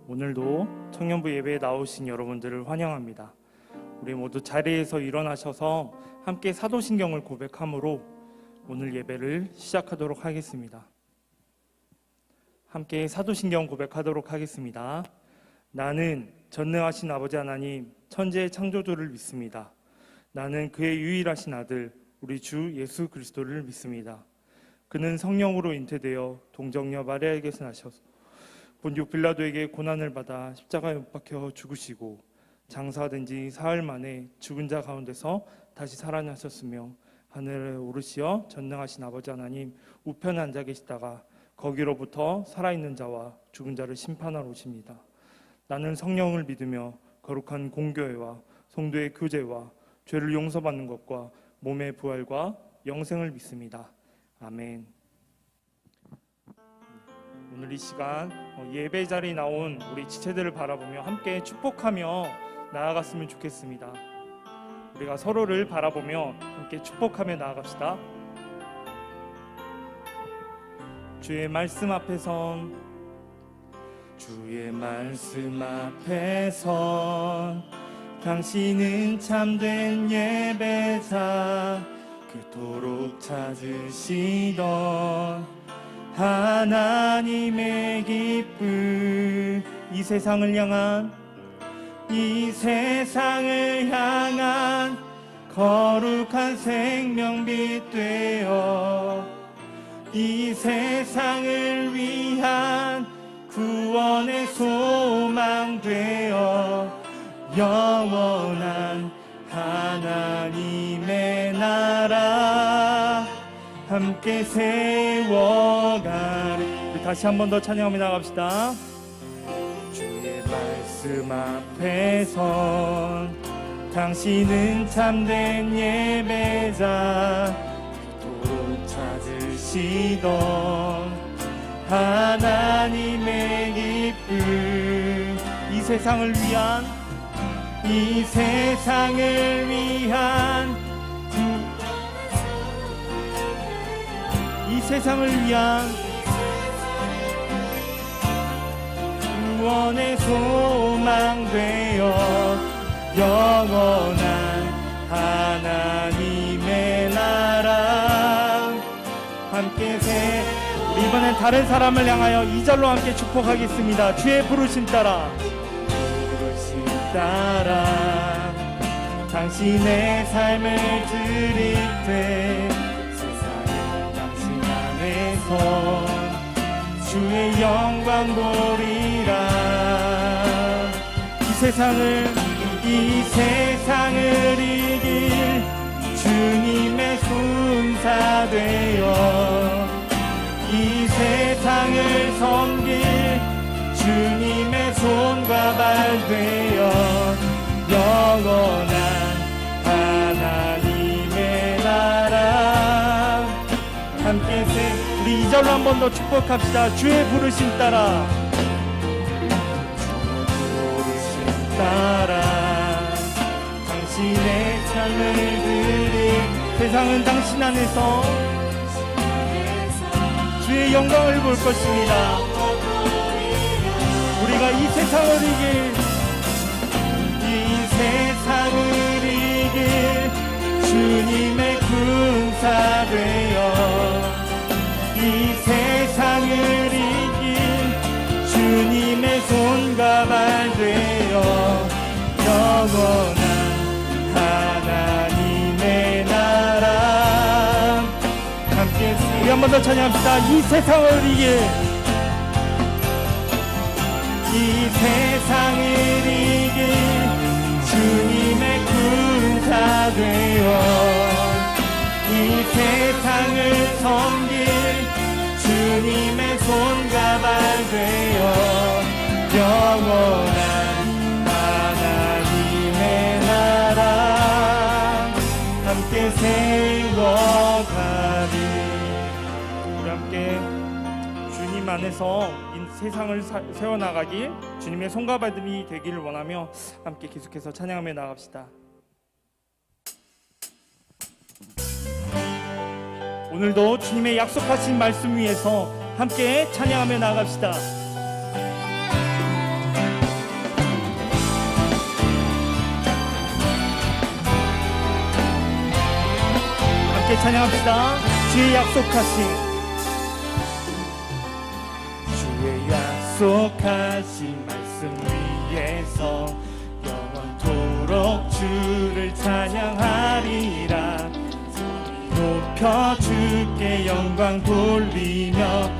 오늘도 청년부 예배에 나오신 여러분들을 환영합니다. 우리 모두 자리에서 일어나셔서 함께 사도신경을 고백함으로 오늘 예배를 시작하도록 하겠습니다. 함께 사도신경 고백하도록 하겠습니다. 나는 전능하신 아버지 하나님 천지의 창조주를 믿습니다. 나는 그의 유일하신 아들 우리 주 예수 그리스도를 믿습니다. 그는 성령으로 잉태되어 동정녀 마리아에게서 나셔서 본디오 빌라도에게 고난을 받아 십자가에 못 박혀 죽으시고 장사된 지 사흘 만에 죽은 자 가운데서 다시 살아나셨으며 하늘에 오르시어 전능하신 아버지 하나님 우편에 앉아 계시다가 거기로부터 살아있는 자와 죽은 자를 심판하러 오십니다. 나는 성령을 믿으며 거룩한 공교회와 성도의 교제와 죄를 용서받는 것과 몸의 부활과 영생을 믿습니다. 아멘. 오늘 이 시간 예배 자리에 나온 우리 지체들을 바라보며 함께 축복하며 나아갔으면 좋겠습니다. 우리가 서로를 바라보며 함께 축복하며 나아갑시다. 주의 말씀 앞에선 주의 말씀 앞에선 당신은 참된 예배자 그토록 찾으시던 하나님의 기쁨 이 세상을 향한 거룩한 생명빛 되어 이 세상을 위한 구원의 소망 되어 영원한 하나님의 나라 함께 세워가리. 우리 다시 한 번 더 찬양하며 나갑시다. 주의 말씀 앞에선 당신은 참된 예배자 그토록 찾으시던 하나님의 기쁨 이 세상을 위한 구원의 소망 되어 영원한 하나님의 나라 함께 이번엔 다른 사람을 향하여 2절로 함께 축복하겠습니다. 주의 부르심 따라 당신의 삶을 드릴 때 세상에 당신 안에서 주의 영광 보리라. 이 세상을 이길 주님의 군사 되어 이 세상을 섬길 주님의 손과 발 되어 영원한 하나님의 나라 함께 우리 2절로 한 번 더 축복합시다. 주의 부르심 따라 당신의 삶을 드릴 세상은 당신 안에서 주의 영광을 볼 것입니다. 우리가 이 세상을 이길 주님의 군사 되어 이 세상을 이길 주님의 손과 발 되어 영원한 하나님의 나라 함께 우리 한 번 더 찬양합시다. 이 세상을 이길 주님의 군사 되어 이 세상을 섬길 주님의 손과 발 되어 영원한 하나님의 나라 함께 세워가리. 우리 함께 주님 안에서 세상을 세워나가길 주님의 손과 발이 되기를 원하며 함께 계속해서 찬양하며 나갑시다. 오늘도 주님의 약속하신 말씀 위에서 함께 찬양하며 나갑시다. 함께 찬양합시다. 주의 약속하신 말씀 위에서 영원토록 주를 찬양하리라. 높여 주께 영광 돌리며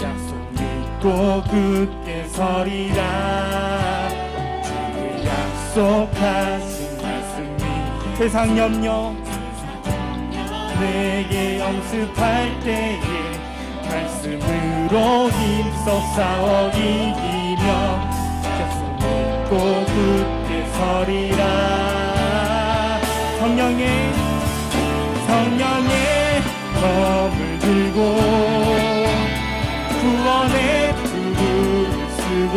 약속 믿고 굳게 서리라. 주의 약속하신 말씀이 세상 염려 내게 엄습할 때에 말씀으로 힘써 싸워 이기며 약속 믿고 굳게 서리라. 성령의 검을 들고 구원의 투구를 쓰고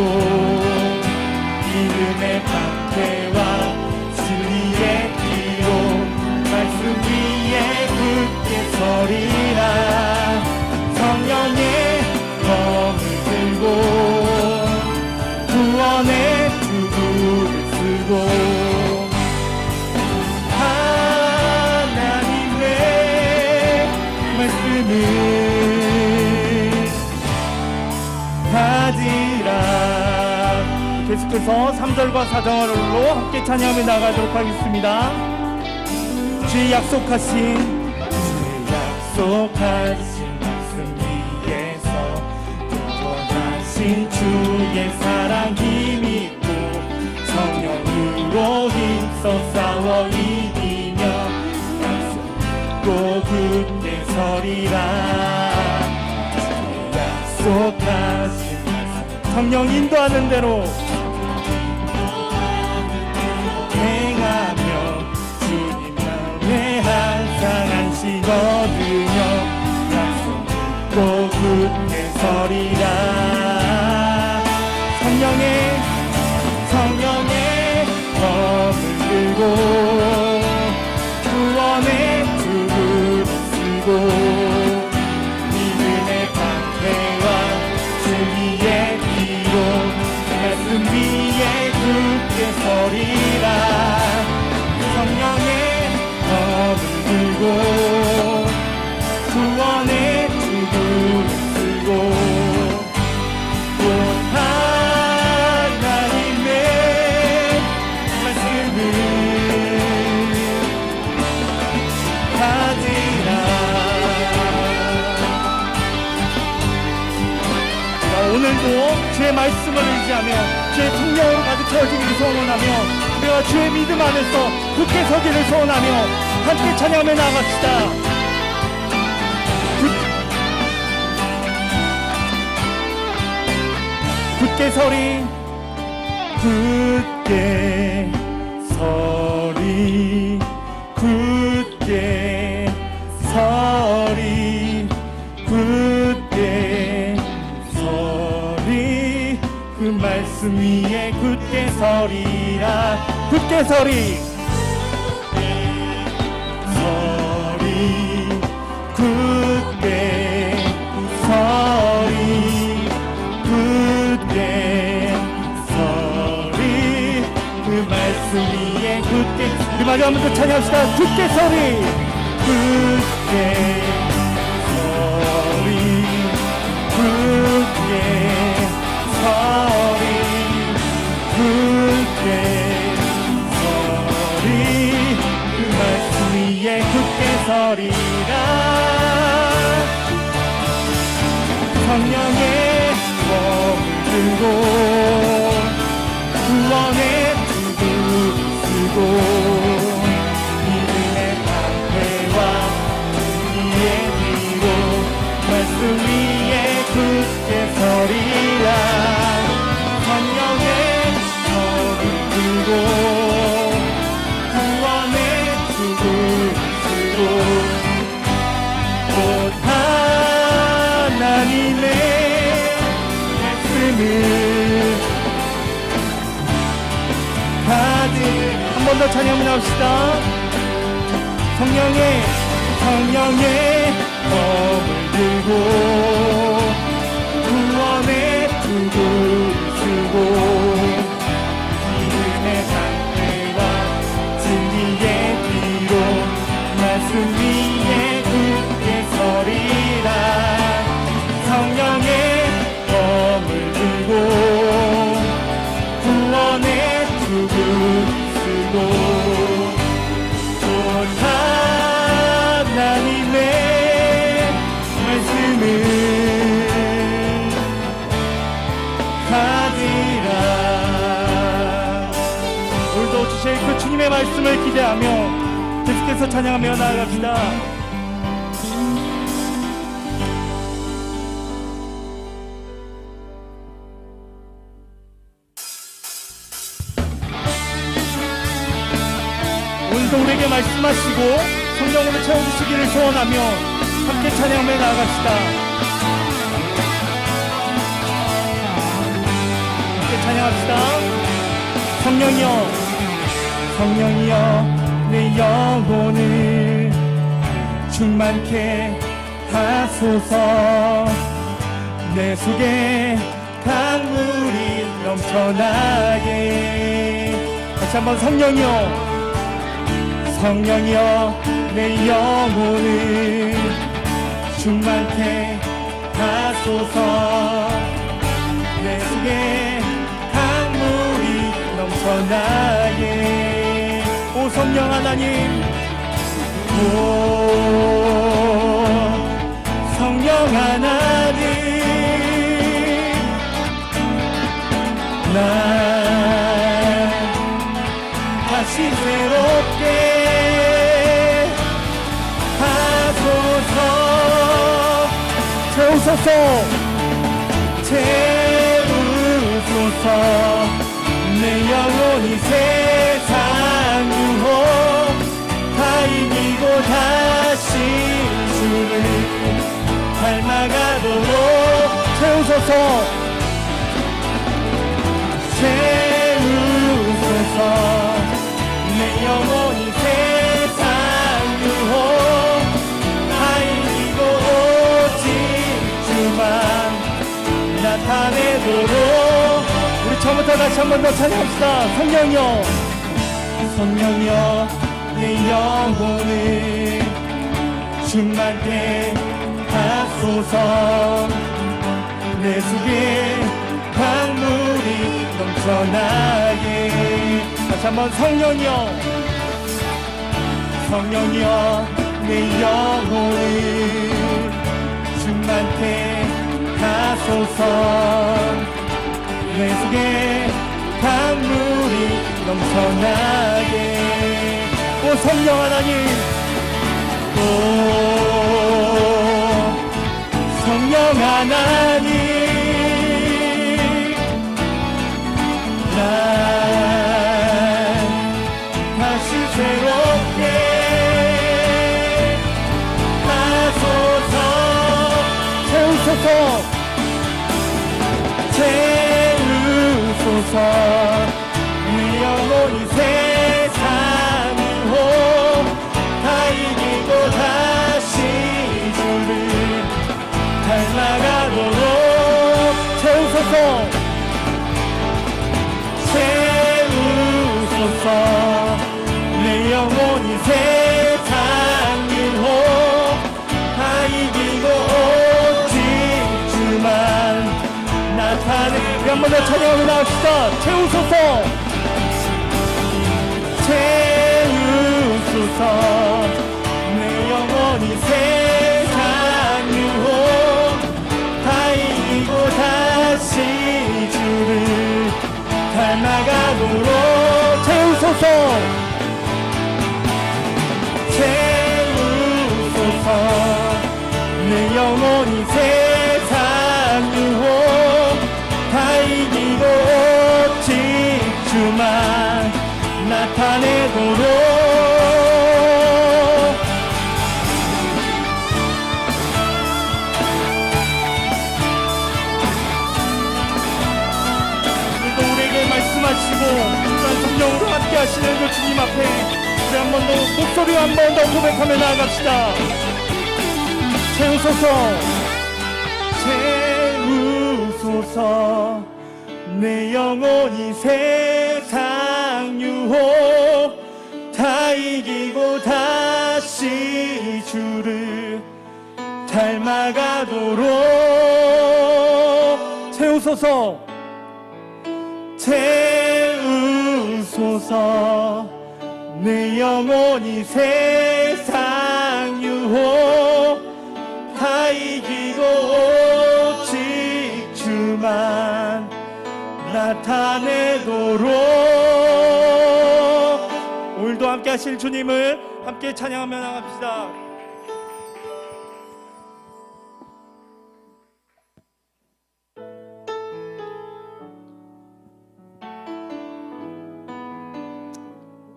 믿음의 방패와 진리의 피로 말씀 위에 굳게 서리라. 성령의 검을 들고 구원의 투구를 쓰고 하나님의 말씀을 가지라. 계속해서 3절과 4절로 함께 찬양하며 나가도록 하겠습니다. 주의 약속하신 말씀 위에서 영원하신 주의 사랑 힘있고 성령으로 힘써 싸워 이기며 약속 믿고 굳게 서리라. 약속하신 말씀 성령 인도하는 대로 행하며 주님 마음에 항상 안식 얻으며 약속 믿고 굳게 서리라. 성령의 검을 들고 구원의 투구를 쓰고 믿음의 방패와 진리의 피로 말씀 위에 굳게 서리라. 성령의 검을 들고 구원의 투구를 쓰고 곧 하나님의 말씀을 가지라. 오늘도 주의 말씀을 의지하며 주의 성령으로 가득 채워지기를 소원하며 우리가 주의 믿음 안에서 굳게 서기를 소원하며 함께 찬양하며 나아갑시다. 굳게 서리 굳게 서리 굳게 서리 굳게 서리 그 말씀 위에 굳게 서리라. 굳게 서리 서리 굳게 서리 굳게 서리 그 말씀 위에 굳게 우리 마지막 한번 더 찬양합시다. 굳게 서리 굳게 서리 굳게 서리 굳게 서리 그 말씀 위에 굳게 서리라. 성령의 검을 들고 구원의 투구를 쓰고 믿음의 방패와 진리의 피로 말씀 위에 굳게 서리라. 성령의 검을 들고 구원의 투구를 쓰고 곧 하나님의 말씀을 가득 한 번 더 찬양을 합시다. 성령의 검을 들고 구원의 투구를 쓰고 믿음의 방패와 진리의 피로 말씀 위에 하리라. 오늘도 주실 그 주님의 말씀을 기대하며 계속해서 찬양하며 나아갑시다. 오늘도 우리에게 말씀하시고 성령으로 채워주시기를 소원하며 함께 찬양하며 나아갑시다. 함께 찬양합시다. 성령이여, 성령이여, 내 영혼을 충만케 하소서. 내 속에 강물이 넘쳐나게. 다시 한번 성령이여, 성령이여, 내 영혼을 충만케 하소서. 내 속에 강물이 넘쳐나게. 오 성령 하나님, 오 성령 하나님, 날 다시 새롭게 채우소서, 채우소서. 내 영혼이 세상 유혹 다 이기고 다시 주를 닮아가도록 채우소서, 채우소서. 내 영혼이 세상 유혹 나타내도록. 우리 처음부터 다시 한 번 더 찬양합시다. 성령이여, 성령이여, 내 영혼을 충만케 하소서. 내 속에 강물이 넘쳐나게. 다시 한번 성령이여, 성령이여, 내 영혼을 충만케 하소서. 내 속에 강물이 넘쳐나게. 오 성령 하나님, 오 성령 하나님, 날 다시 새롭게 하소서. 채우소서, 채우소서. 내 영혼이 세상 유혹 다 이기고 다시 주를 닮아가도록 채우소서, 채우소서. 내 영혼이 세상 유혹 다 이기고 나타내. 한 번 더 찬양하며 나갑시다. 채우소서, 채우소서. 내 영혼이 세상 유혹 다 이기고 다시 주를 닮아가도록 채우소서, 채우소서. 내 영혼이 세상 유혹 다 이기고 오직 주만 나타내도록. 오늘도 우리에게 말씀하시고 또한 성령으로 함께 하시는 그 주님 앞에 우리 한 번 더 목소리로 한 번 더 고백하며 나아갑시다. 채우소서, 채우소서. 내 영혼이 세상 유혹 다 이기고 다시 주를 닮아가도록 채우소서, 채우소서. 내 영혼이 세상 유혹 다 이기고 오직 주만 나타내도록 오늘도 함께 하실 주님을 함께 찬양하며 나갑시다.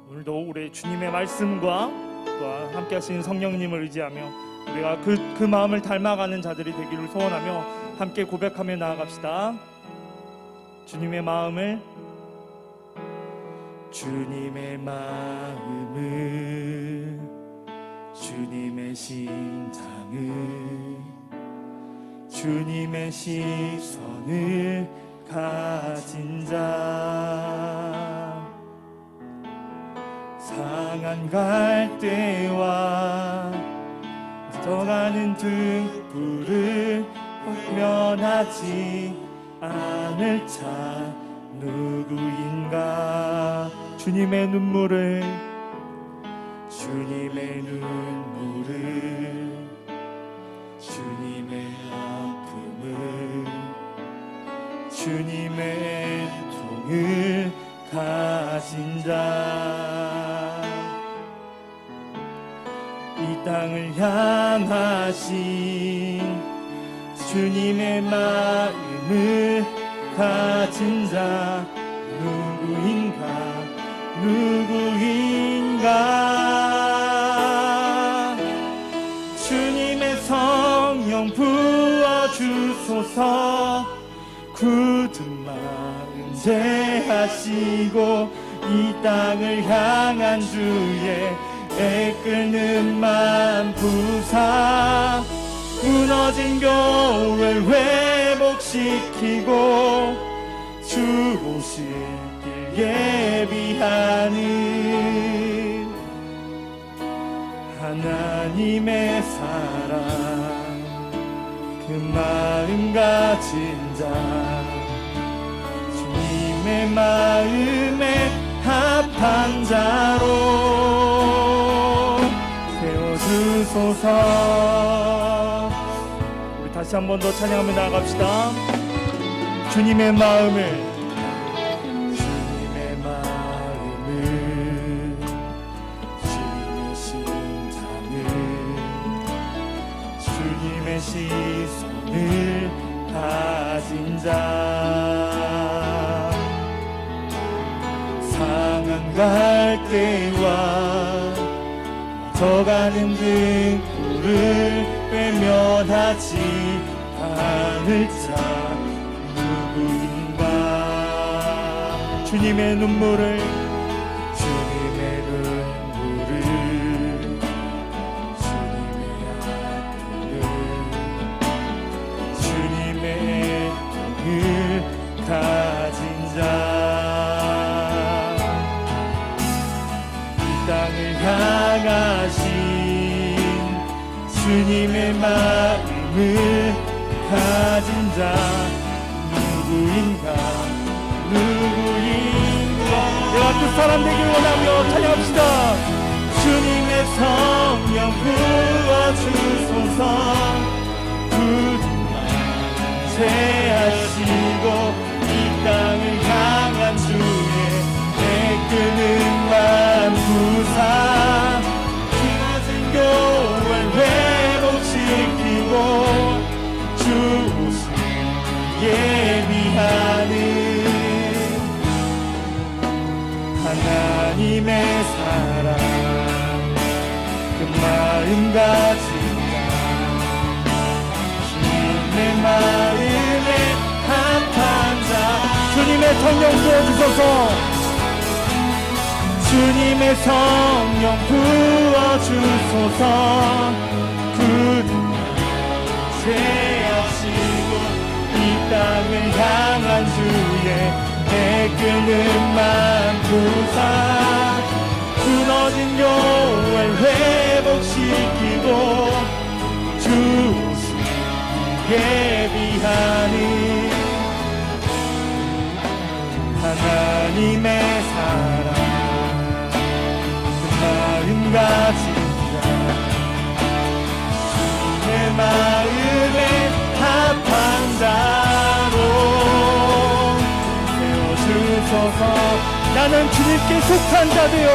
오늘도 우리 주님의 말씀과 또 함께 하시는 성령님을 의지하며 우리가 그 마음을 닮아가는 자들이 되기를 소원하며 함께 고백하며 나아갑시다. 주님의 마음을 주님의 심장을 주님의 시선을 가진 자 상한 갈대와 떠가는 등불을 면하지 않을 자 누구인가. 주님의 눈물을 주님의 아픔을 주님의 애통을 가진 자 이 땅을 향하신 주님의 마음을 가진 자 누구인가. 주님의 성령 부어주소서. 굳은 마음 제하시고 이 땅을 향한 주의 애끓는 마음 부사 무너진 교회를 회복시키고 주 오실 길 예비하는 하나님의 사랑 그 마음 가진 자 주님의 마음에 합한 자로 세워주소서. 우리 다시 한 번 더 찬양하며 나아갑시다. 주님의 마음을 주님의 심장을 주님의 시선을 가진 자 상한 갈대와 져가는 등불을 외면하지 않을 자 누구인가. 주님의 눈물을 주님의 아픔을 주님의 애통을 가진 자 이 땅을 향하신 주님의 마음을 가진 자 누구인가. 내가 그 사람 되길 원하며 찬양합시다. 주님의 성령 부어주소서. 굳은 마음 제하시고 이 땅을 향한 주의 애끄는 마음 부사 무너진 교회를 회복시키고 주 오실 예비하는 하나님의 사랑 그 마음 가진 자 주님의 마음에 합한 자 주님의 성령 부어주소서. 주님의 성령 부어주소서. 굳은 마음 제하시고 이 땅을 향한 주의 애끄는 마음 부사 무너진 교회를 회복시키고 주 오실 예비하는 하나님의 사랑 그 마음 가진 자 주님의 마음에 합한 자로 주셔서 나는 주님께 속한 자 되어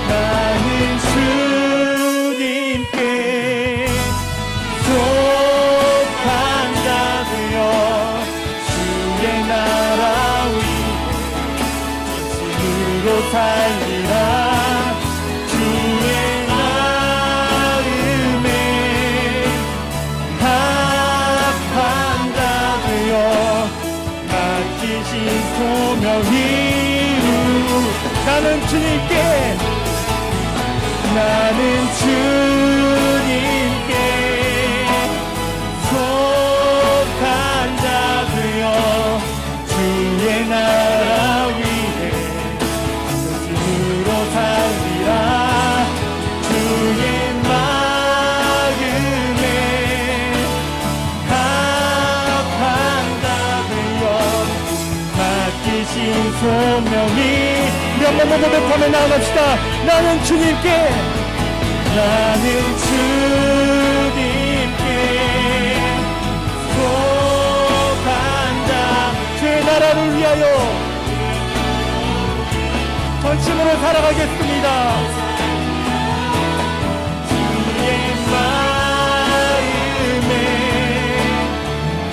나는 주님께 속한 자 되어 주의 나라 위에 진심으로 살리라 주의 나름에 합한 자 되어 맡기신 소명 이루 나는 주님께 속한 자 되어 주의 나라 위에 진심으로 살리라 주의 마음에 합한 자 되어 맡기신 소명이 우리 한번 더 고백하며 나아갑시다. 나는 주님께 속한 자 주의 나라를 위하여 전심으로 살아가겠습니다. 주의 마음에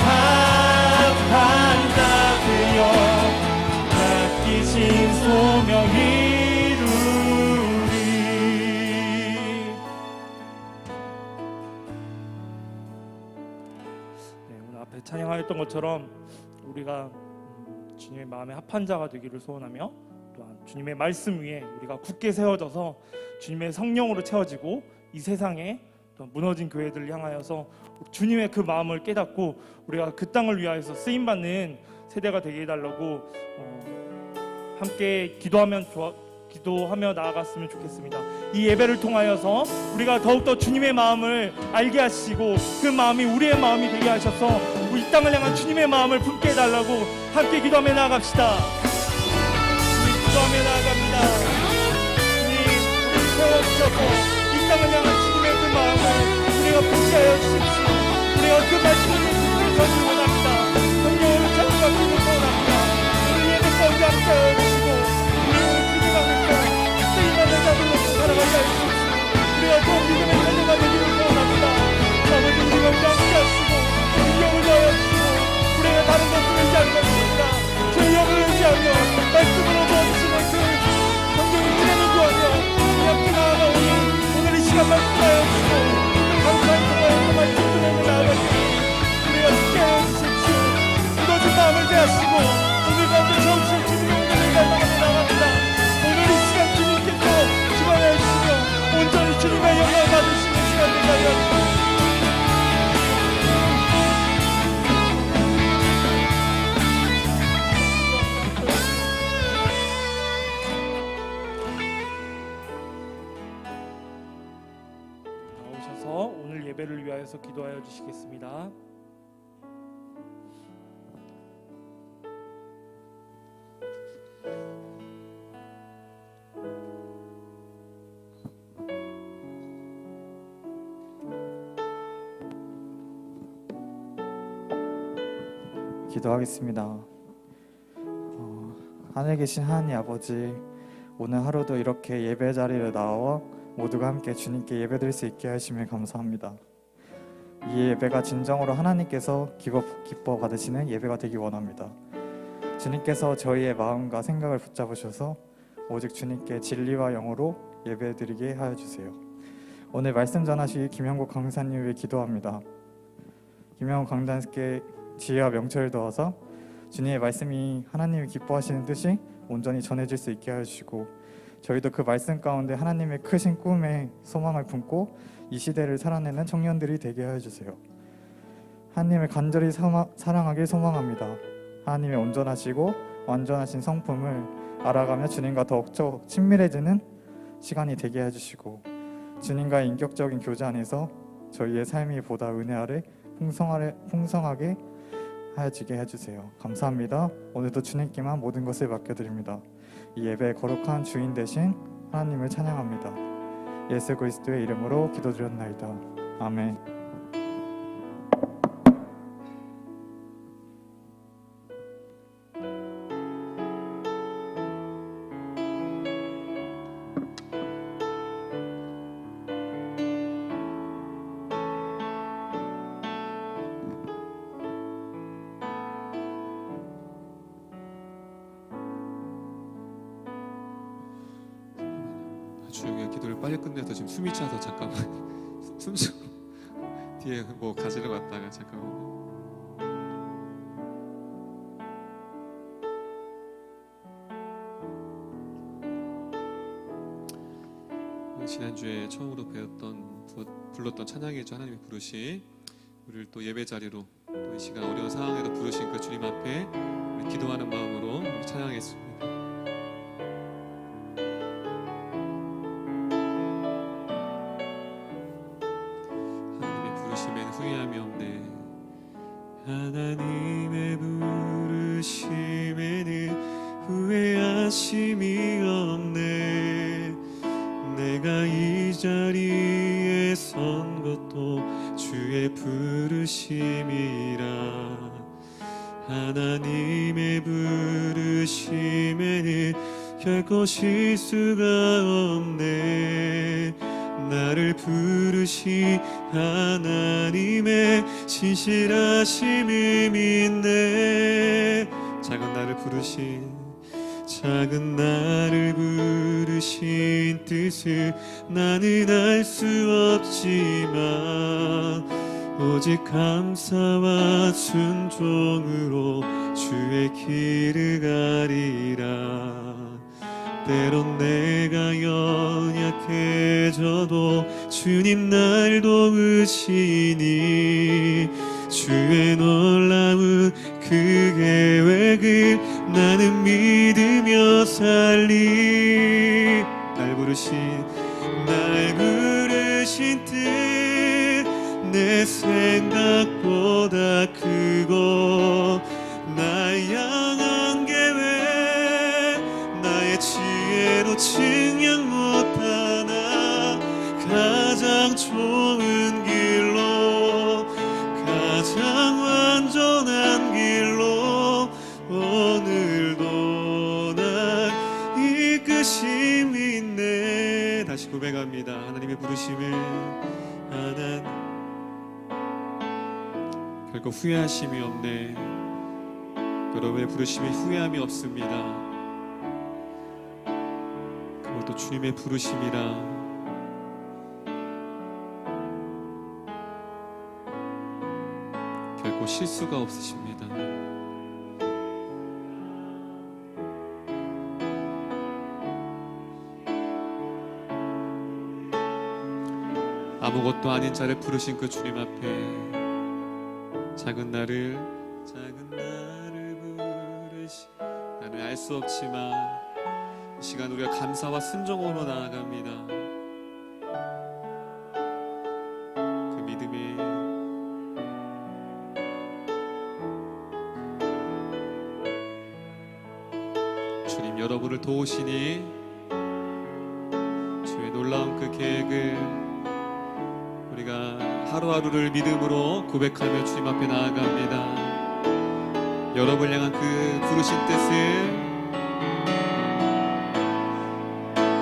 합한 자 되어 맡기신 소명이 찬양하였던 것처럼 우리가 주님의 마음에 합한 자가 되기를 소원하며 또한 주님의 말씀 위에 우리가 굳게 세워져서 주님의 성령으로 채워지고 이 세상에 또 무너진 교회들을 향하여서 주님의 그 마음을 깨닫고 우리가 그 땅을 위하여서 쓰임받는 세대가 되게 해달라고 함께 기도하며 나아갔으면 좋겠습니다. 이 예배를 통하여서 우리가 더욱더 주님의 마음을 알게 하시고 그 마음이 우리의 마음이 되게 하셔서 이 땅을 향한 주님의 마음을 품게 해달라고 함께 기도하며 나아갑시다. 우리 기도하며 나아갑니다. 주님, 우리를 세워주셔서 이 땅을 향한 주님의 그 마음을 우리가 품게 하여 주십시오. 우리가 그 말씀을 전하기 원합니다. 성령으로 찾아가기를 원합니다. 우리 예배 가운데 함께 하여 주시고 우리를 주님 앞에서 쓰임받는 자들로 살아가게 하여 주십시오. 우리가 또 믿음의 세대가 되기를 원합니다. 아버지 우리 가운데 함께 하시고 능력을 더하여 주시고 우리가 다른 것을 의지하는 것입니다. 주의 영을 의지하며 말씀으로 부어주시는 그 성경의 은혜를 구하며 우리 함께 나아가오니 오늘 이 시간 말씀하여 주시고 감사의 통하여서 말씀 들으며 나아가시니 우리가 쉽게 하여 주십시오. 무너진 마음을 대하시고 오늘 가운데 채우실 주님의 은혜를 갈망하며 나갑니다. 오늘 이 시간 주님께서 주관하여 주시며 온전히 주님의 영광을 받으시는 시간 되게 하여 주십시오. 오늘 예배를 위하여서 기도하여 주시겠습니다. 기도하겠습니다. 하늘에 계신 하나님 아버지, 오늘 하루도 이렇게 예배 자리에 나와 모두가 함께 주님께 예배드릴 수 있게 하시면 감사합니다. 이 예배가 진정으로 하나님께서 기뻐 받으시는 예배가 되기 원합니다. 주님께서 저희의 마음과 생각을 붙잡으셔서 오직 주님께 진리와 영으로 예배드리게 하여 주세요. 오늘 말씀 전하실 김영국 강사님 위해 기도합니다. 김영국 강단께 지혜와 명철을 더하사 주님의 말씀이 하나님이 기뻐하시는 뜻이 온전히 전해질 수 있게 하여 주시고 저희도 그 말씀 가운데 하나님의 크신 꿈에 소망을 품고 이 시대를 살아내는 청년들이 되게 하여 주세요. 하나님을 간절히 사랑하길 소망합니다. 하나님의 온전하시고 완전하신 성품을 알아가며 주님과 더욱더 친밀해지는 시간이 되게 해주시고 주님과의 인격적인 교제 안에서 저희의 삶이 보다 은혜 아래 풍성하게 하여지게 해주세요. 감사합니다. 오늘도 주님께만 모든 것을 맡겨드립니다. 이 예배의 거룩한 주인 되신 하나님을 찬양합니다. 예수 그리스도의 이름으로 기도드렸나이다. 아멘. 주여 기도를 빨리 끝내서 지금 숨이 차서 잠깐만 숨 쉬고 뒤에 뭐 가지러 갔다가 잠깐만. 지난주에 처음으로 불렀던 찬양이죠. 하나님이 부르신 우리를 또 예배 자리로 또 이 시간 어려운 상황에도 부르신 그 주님 앞에 우리 기도하는 마음으로 우리 찬양하겠습니다. 하나님의 부르심엔 후회함이 없네. 하나님의 부르심에는 후회하심이 없네. 내가 이 자리에 선 것도 주의 부르심이라. 하나님의 부르심에는 결코 실수가 없네. 나를 부르신 하나님의 신실하심을 믿네. 작은 나를 부르신 뜻을 나는 알 수 없지만 오직 감사와 순종으로 주의 길을 가리라. 때론 내가 연약해져도 주님 날 도우시니 주의 놀라운 그 계획을 나는 믿으며 살리. 날 부르신 뜻 내 생각보다 크고 날 향한 계획 나의 지혜로 측량 못하나 가장 좋은 길로 가장 완전한 길로 오늘도 날 이끄심이 있네. 다시 고백합니다. 하나님의 부르심을 결코 후회하심이 없네. 여러분의 부르심에 후회함이 없습니다. 그것도 주님의 부르심이라. 결코 실수가 없으십니다. 아무것도 아닌 자를 부르신 그 주님 앞에 작은 나를 부르시. 나는 알 수 없지만 이 시간 우리가 감사와 순종으로 나아갑니다. 그 믿음이 주님 여러분을 도우시니 주의 놀라운 그 계획을 우리가 하루하루를 믿음으로 고백하며 주님 앞에 나아갑니다. 여러분을 향한 그 부르신 뜻을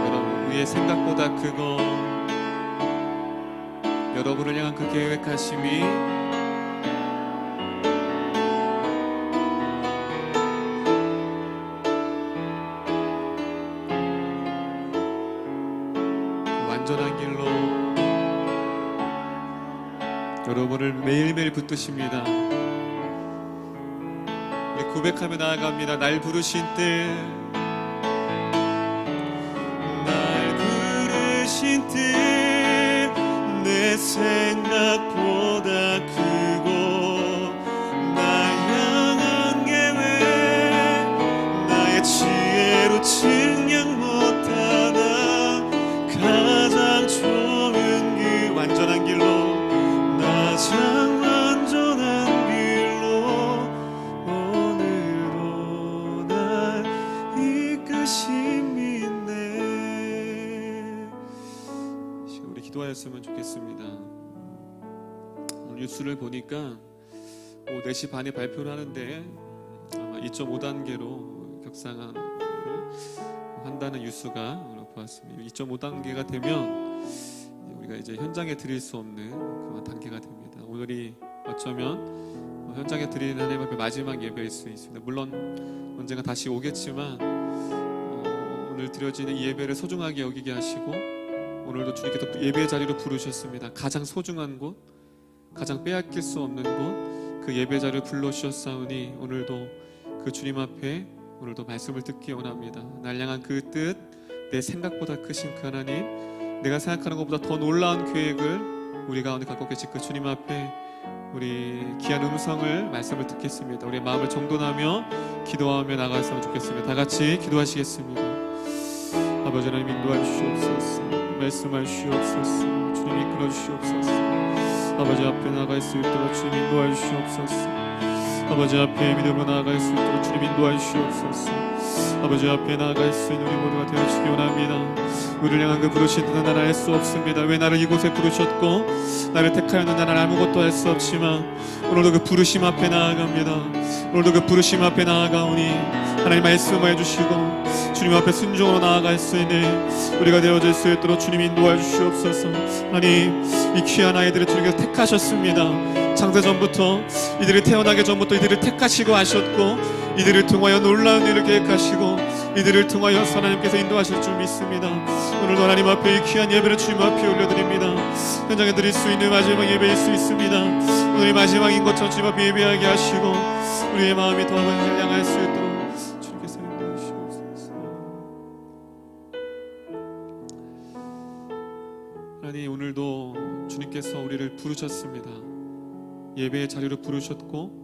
여러분 위의 생각보다 크고 여러분을 향한 그 계획하심이 완전한 길로 여러분을 매일매일 붙드십니다. 우리 고백하며 나아갑니다. 날 부르신 뜻, 날 부르신 뜻 내 생각보다 크고 날 향한 계획 나의 지혜로 측량 못하나 가장 좋은 길 완전한 길로 가장 완전한 길로 오늘도 날 이끄심이 있네. 우리 기도하였으면 좋겠습니다. 오늘 뉴스를 보니까 오후 4시 반에 발표를 하는데 아마 2.5단계로 격상을 한다는 뉴스가 보았습니다. 2.5단계가 되면 우리가 이제 현장에 드릴 수 없는 그런 단계가 됩니다. 오늘이 어쩌면 현장에 드리는 하나님 앞에 마지막 예배일 수 있습니다. 물론 언젠가 다시 오겠지만 오늘 드려지는 이 예배를 소중하게 여기게 하시고 오늘도 주님께서 예배 자리로 부르셨습니다. 가장 소중한 곳, 가장 빼앗길 수 없는 곳, 그 예배 자리를 불러주셨사오니 오늘도 그 주님 앞에 오늘도 말씀을 듣기 원합니다. 날 향한 그 뜻, 내 생각보다 크신 그 하나님, 내가 생각하는 것보다 더 놀라운 계획을 우리 가운데 갖고 계신 그 주님 앞에 우리 귀한 음성을 말씀을 듣겠습니다. 우리의 마음을 정돈하며 기도하며 나갔으면 좋겠습니다. 다 같이 기도하시겠습니다. 아버지 하나님 인도해 주시옵소서. 말씀해 주시옵소서. 주님 이끌어 주시옵소서. 아버지 앞에 나아갈 수 있도록 주님 인도해 주시옵소서. 아버지 앞에 믿음으로 나아갈 수 있도록 주님 인도해 주시옵소서. 아버지 앞에 나아갈 수 있는 우리 모두가 되어주시기 원합니다. 우리를 향한 그 부르신 뜻은 나는 알 수 없습니다. 왜 나를 이곳에 부르셨고 나를 택하였는 나는 아무것도 할 수 없지만 오늘도 그 부르심 앞에 나아갑니다. 오늘도 그 부르심 앞에 나아가오니 하나님 말씀해 주시고 주님 앞에 순종으로 나아갈 수 있는 우리가 되어질 수 있도록 주님 인도해 주시옵소서. 하나님 이 귀한 아이들을 주님께서 택하셨습니다. 창세전부터 이들이 태어나기 전부터 이들을 택하시고 하셨고 이들을 통하여 놀라운 일을 계획하시고 이들을 통하여 하나님께서 인도하실 줄 믿습니다. 오늘도 하나님 앞에 이 귀한 예배를 주님 앞에 올려드립니다. 현장에 드릴 수 있는 마지막 예배일 수 있습니다. 오늘이 마지막인 것처럼 주님 앞에 예배하게 하시고 우리의 마음이 더 하나님을 향할 수 있도록 주님께서 인도해 주시옵소서. 하나님 오늘도 주님께서 우리를 부르셨습니다. 예배의 자리로 부르셨고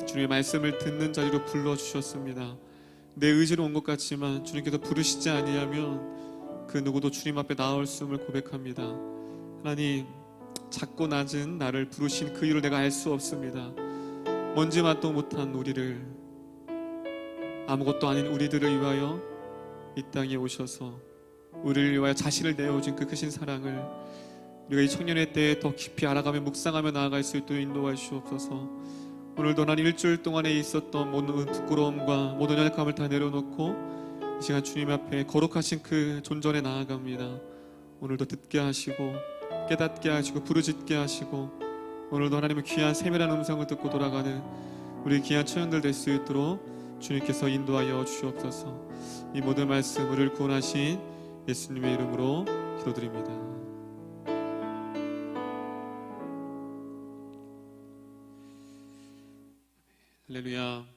주님의 말씀을 듣는 자리로 불러주셨습니다. 내 의지로 온 것 같지만 주님께서 부르시지 아니하면 그 누구도 주님 앞에 나올 수 없음을 고백합니다. 하나님 작고 낮은 나를 부르신 그 이유를 내가 알 수 없습니다. 먼지 맛도 못한 우리를 아무것도 아닌 우리들을 위하여 이 땅에 오셔서 우리를 위하여 자신을 내어준 그 크신 사랑을 우리가 이 청년의 때에 더 깊이 알아가며 묵상하며 나아갈 수 있도록 인도해 주옵소서. 오늘도 난 일주일 동안에 있었던 모든 부끄러움과 모든 연약함을 다 내려놓고 이 시간 주님 앞에 거룩하신 그 존전에 나아갑니다. 오늘도 듣게 하시고 깨닫게 하시고 부르짖게 하시고 오늘도 하나님의 귀한 세밀한 음성을 듣고 돌아가는 우리 귀한 청년들 될 수 있도록 주님께서 인도하여 주시옵소서. 이 모든 말씀 우리를 구원하신 예수님의 이름으로 기도드립니다. 할렐루야,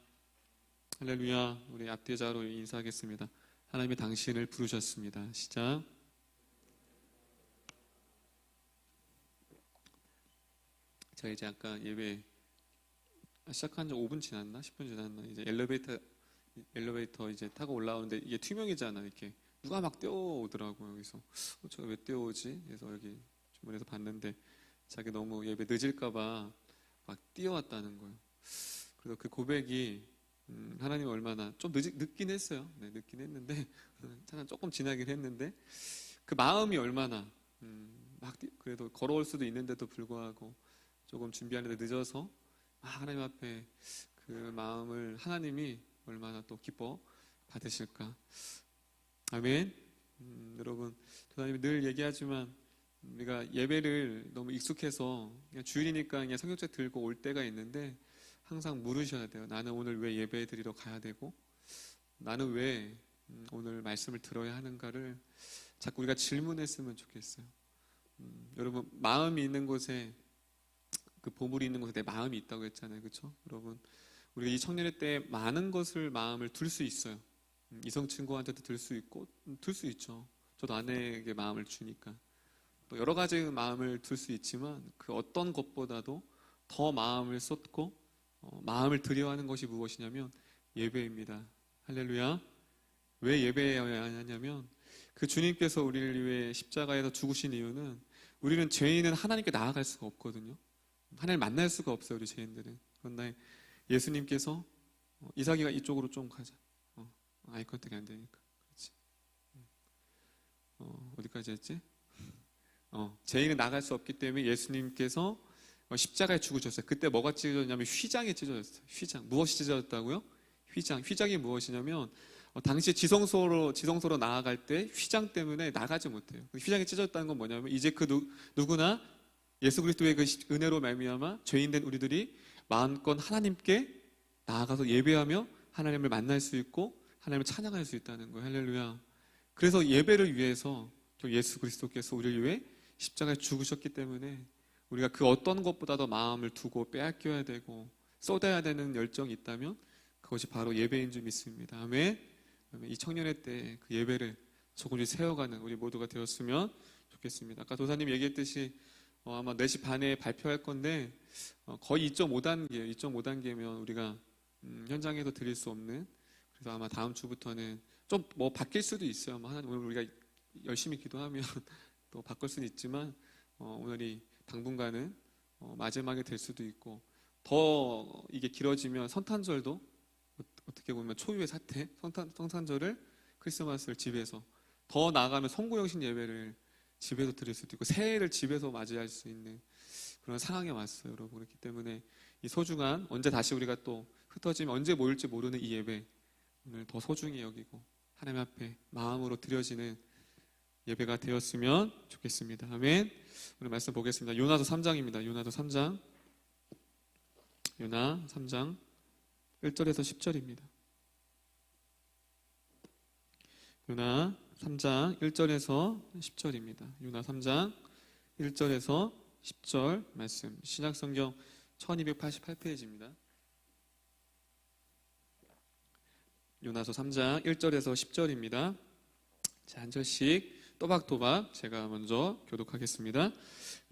할렐루야. 우리 앞뒤자로 인사하겠습니다. 하나님이 당신을 부르셨습니다. 시작. 제가 이제 아까 예배 시작한 지 5분 지났나? 10분 지났나? 이제 엘리베이터 이제 타고 올라오는데 이게 투명이잖아. 이렇게 누가 막 뛰어오더라고요. 여기서 제가 왜 뛰어오지? 그래서 여기 주변에서 봤는데 자기 너무 예배 늦을까봐 막 뛰어왔다는 거예요. 그래서 그 고백이 하나님 얼마나 좀 늦긴 했어요. 네, 늦긴 했는데 조금 지나긴 했는데 그 마음이 얼마나 막 그래도 걸어올 수도 있는데도 불구하고 조금 준비하는데 늦어서 하나님 앞에 그 마음을 하나님이 얼마나 또 기뻐 받으실까. 아멘. 여러분 하나님이 늘 얘기하지만 우리가 예배를 너무 익숙해서 그냥 주일이니까 그냥 성경책 들고 올 때가 있는데 항상 물으셔야 돼요. 나는 오늘 왜 예배 드리러 가야 되고 나는 왜 오늘 말씀을 들어야 하는가를 자꾸 우리가 질문했으면 좋겠어요. 여러분 마음이 있는 곳에 그 보물이 있는 곳에 내 마음이 있다고 했잖아요. 그렇죠? 여러분 우리가 이 청년의 때 많은 것을 마음을 둘 수 있어요. 이성 친구한테도 들 수 있고 들 수 있죠. 저도 아내에게 마음을 주니까 또 여러 가지 마음을 둘 수 있지만 그 어떤 것보다도 더 마음을 쏟고 마음을 들여야 하는 것이 무엇이냐면 예배입니다. 할렐루야. 왜 예배해야 하냐면 그 주님께서 우리를 위해 십자가에서 죽으신 이유는 우리는 죄인은 하나님께 나아갈 수가 없거든요. 하나님을 만날 수가 없어요. 우리 죄인들은. 그런데 예수님께서 이삭이가 이쪽으로 좀 가자. 아이 컨택이 안 되니까. 그렇지. 어디까지 했지? 죄인은 나갈 수 없기 때문에 예수님께서 십자가에 죽으셨어요. 그때 뭐가 찢어졌냐면 휘장이 찢어졌어요. 휘장. 무엇이 찢어졌다고요? 휘장. 휘장이 무엇이냐면 당시 지성소로 나아갈 때 휘장 때문에 나가지 못해요. 휘장이 찢어졌다는 건 뭐냐면 이제 그 누구나 예수 그리스도의 그 은혜로 말미암아 죄인된 우리들이 마음껏 하나님께 나아가서 예배하며 하나님을 만날 수 있고 하나님을 찬양할 수 있다는 거예요. 할렐루야. 그래서 예배를 위해서 예수 그리스도께서 우리를 위해 십자가에 죽으셨기 때문에 우리가 그 어떤 것보다도 마음을 두고 빼앗겨야 되고 쏟아야 되는 열정이 있다면 그것이 바로 예배인 줄 믿습니다. 아멘. 이 청년의 때 그 예배를 조금씩 세워가는 우리 모두가 되었으면 좋겠습니다. 아까 도사님 얘기했듯이 아마 4시 반에 발표할 건데 거의 2.5단계면 우리가 현장에서 드릴 수 없는, 그래서 아마 다음 주부터는 좀 뭐 바뀔 수도 있어요. 뭐 하나님 오늘 우리가 열심히 기도하면 또 바꿀 수는 있지만 오늘이 당분간은 마지막이 될 수도 있고, 더 이게 길어지면 성탄절도 어떻게 보면 초유의 사태, 성탄절을 크리스마스를 집에서, 더 나아가면 성구영신 예배를 집에서 드릴 수도 있고 새해를 집에서 맞이할 수 있는 그런 상황에 왔어요, 여러분. 그렇기 때문에 이 소중한, 언제 다시 우리가 또 흩어지면 언제 모일지 모르는 이 예배 오늘 더 소중히 여기고 하나님 앞에 마음으로 드려지는 예배가 되었으면 좋겠습니다. 아멘. 오늘 말씀 보겠습니다. 요나서 3장입니다. 요나서 3장. 요나 3장 1절에서 10절입니다. 요나 3장 1절에서 10절입니다. 요나 3장 1절에서 10절 말씀. 신약성경 1288페이지입니다. 요나서 3장 1절에서 10절입니다. 자, 한 절씩 또박또박 제가 먼저 교독하겠습니다.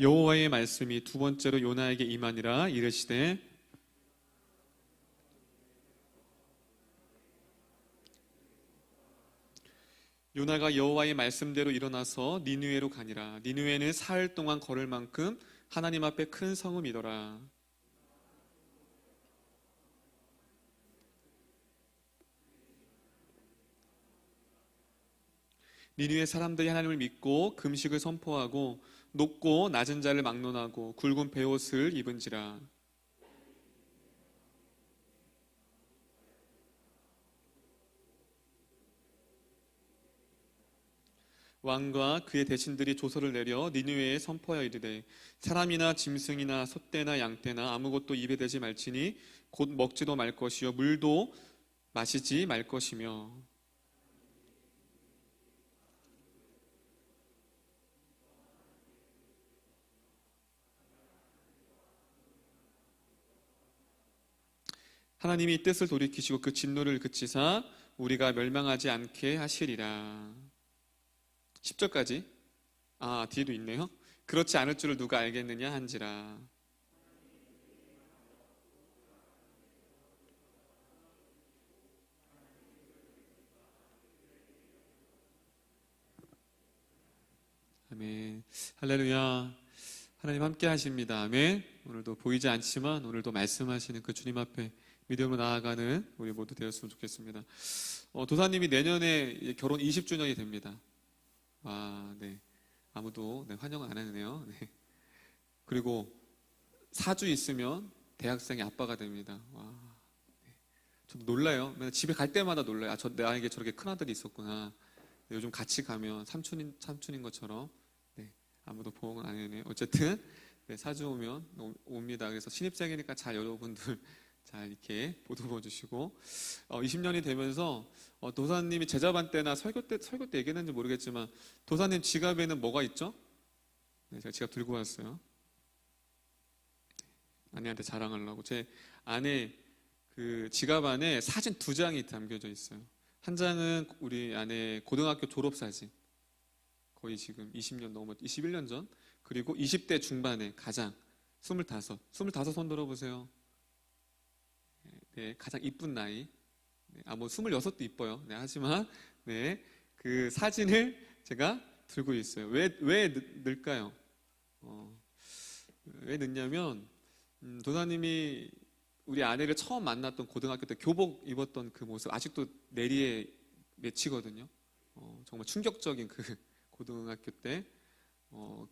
여호와의 말씀이 두 번째로 요나에게 임하니라. 이르시되 요나가 여호와의 말씀대로 일어나서 니느웨로 가니라. 니느웨는 사흘 동안 걸을 만큼 하나님 앞에 큰 성읍이더라. 니느웨 사람들이 하나님을 믿고 금식을 선포하고 높고 낮은 자를 막론하고 굵은 베옷을 입은지라. 왕과 그의 대신들이 조서를 내려 니느웨에 선포하여 이르되 사람이나 짐승이나 소떼나 양떼나 아무것도 입에 대지 말지니 곧 먹지도 말 것이요 물도 마시지 말 것이며. 하나님이 이 뜻을 돌이키시고 그 진노를 그치사 우리가 멸망하지 않게 하시리라. 10절까지. 뒤에도 있네요. 그렇지 않을 줄을 누가 알겠느냐 한지라. 아멘. 할렐루야. 하나님 함께 하십니다. 아멘. 오늘도 보이지 않지만 오늘도 말씀하시는 그 주님 앞에 믿음으로 나아가는 우리 모두 되었으면 좋겠습니다. 도사님이 내년에 결혼 20주년이 됩니다. 네. 아무도 환영 안 하네요. 네. 그리고 4주 있으면 대학생의 아빠가 됩니다. 네. 저도 놀라요. 맨날 집에 갈 때마다 놀라요. 나에게 저렇게 큰 아들이 있었구나. 요즘 같이 가면 삼촌인 것처럼. 네. 아무도 보응을 안 해네요. 어쨌든 4주 오면 옵니다. 그래서 신입생이니까 잘 여러분들 잘 이렇게 보듬어 주시고 20년이 되면서 도사님이 제자반 때나 설교 때 얘기했는지 모르겠지만 도사님 지갑에는 뭐가 있죠? 네, 제가 지갑 들고 왔어요. 아내한테 자랑하려고. 제 아내 그 지갑 안에 사진 2장이 담겨져 있어요. 한 장은 우리 아내 고등학교 졸업 사진, 거의 지금 20년 넘어 21년 전. 그리고 20대 중반에 가장 25 손 들어보세요. 네, 가장 이쁜 나이. 네, 뭐 26도 이뻐요. 네, 하지만 그 사진을 제가 들고 있어요. 왜 넣을까요? 왜 넣냐면 도사님이 우리 아내를 처음 만났던 고등학교 때 교복 입었던 그 모습 아직도 내리에 맺히거든요. 정말 충격적인 그 고등학교 때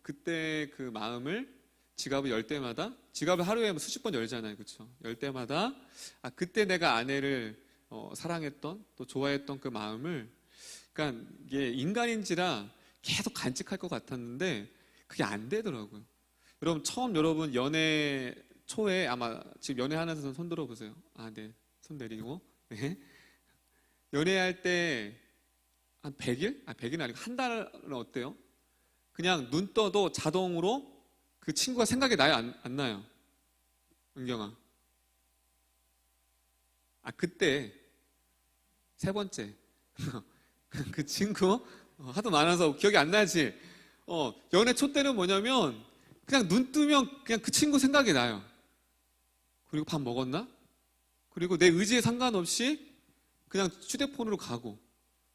그때 그 마음을 지갑을 열 때마다, 지갑을 하루에 수십 번 열잖아요, 그렇죠? 열 때마다 그때 내가 아내를 사랑했던, 또 좋아했던 그 마음을, 그러니까 이게 인간인지라 계속 간직할 것 같았는데 그게 안 되더라고요. 여러분 연애 초에 아마 지금 연애하는 손 들어보세요. 네, 손 내리고. 네. 연애할 때 한 100일? 100일은 아니고 한 달은 어때요? 그냥 눈 떠도 자동으로 그 친구가 생각이 나요? 안 나요? 은경아. 그때 세 번째 그 친구 하도 많아서 기억이 안 나지. 연애 초 때는 뭐냐면 그냥 눈 뜨면 그냥 그 친구 생각이 나요. 그리고 밥 먹었나? 그리고 내 의지에 상관없이 그냥 휴대폰으로 가고,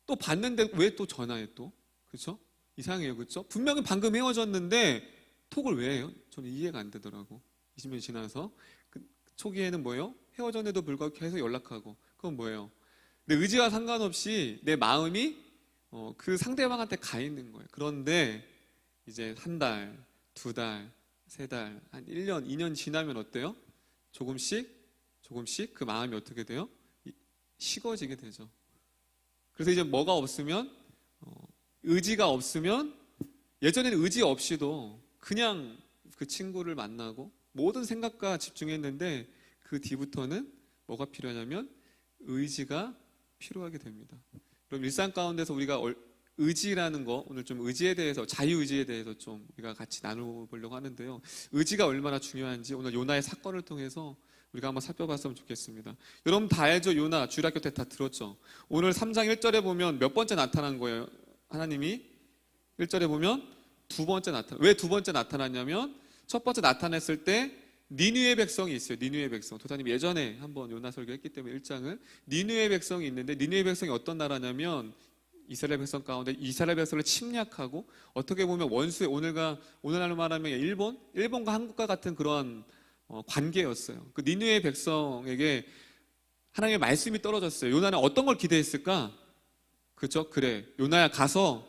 또 봤는데 왜 또 전화해 또? 그렇죠? 이상해요. 그렇죠? 분명히 방금 헤어졌는데 톡을 왜 해요? 저는 이해가 안 되더라고. 20년 지나서. 초기에는 뭐예요? 헤어졌는데도 불구하고 계속 연락하고. 그건 뭐예요? 내 의지와 상관없이 내 마음이 그 상대방한테 가 있는 거예요. 그런데 이제 한 달, 두 달, 세 달, 한 1년, 2년 지나면 어때요? 조금씩 그 마음이 어떻게 돼요? 식어지게 되죠. 그래서 이제 뭐가 없으면, 의지가 없으면, 예전에는 의지 없이도 그냥 그 친구를 만나고 모든 생각과 집중했는데, 그 뒤부터는 뭐가 필요하냐면 의지가 필요하게 됩니다. 그럼 일상 가운데서 우리가 의지라는 거, 오늘 좀 의지에 대해서, 자유의지에 대해서 좀 우리가 같이 나눠보려고 하는데요. 의지가 얼마나 중요한지 오늘 요나의 사건을 통해서 우리가 한번 살펴봤으면 좋겠습니다. 여러분 다 알죠? 요나 주일학교 때 다 들었죠? 오늘 3장 1절에 보면 몇 번째 나타난 거예요? 하나님이 1절에 보면 두 번째 나타나. 왜 두 번째 나타났냐면 첫 번째 나타냈을 때 니느웨 백성이 있어요. 니느웨 백성. 도사님 예전에 한번 요나 설교했기 때문에 1장을. 니느웨 백성이 있는데 니느웨 백성이 어떤 나라냐면 이스라엘 백성 가운데 이스라엘 백성을 침략하고, 어떻게 보면 원수의, 오늘날로 말하면 일본과 한국과 같은 그러한 관계였어요. 그 니느웨 백성에게 하나님의 말씀이 떨어졌어요. 요나는 어떤 걸 기대했을까? 그렇죠? 그래, 요나야 가서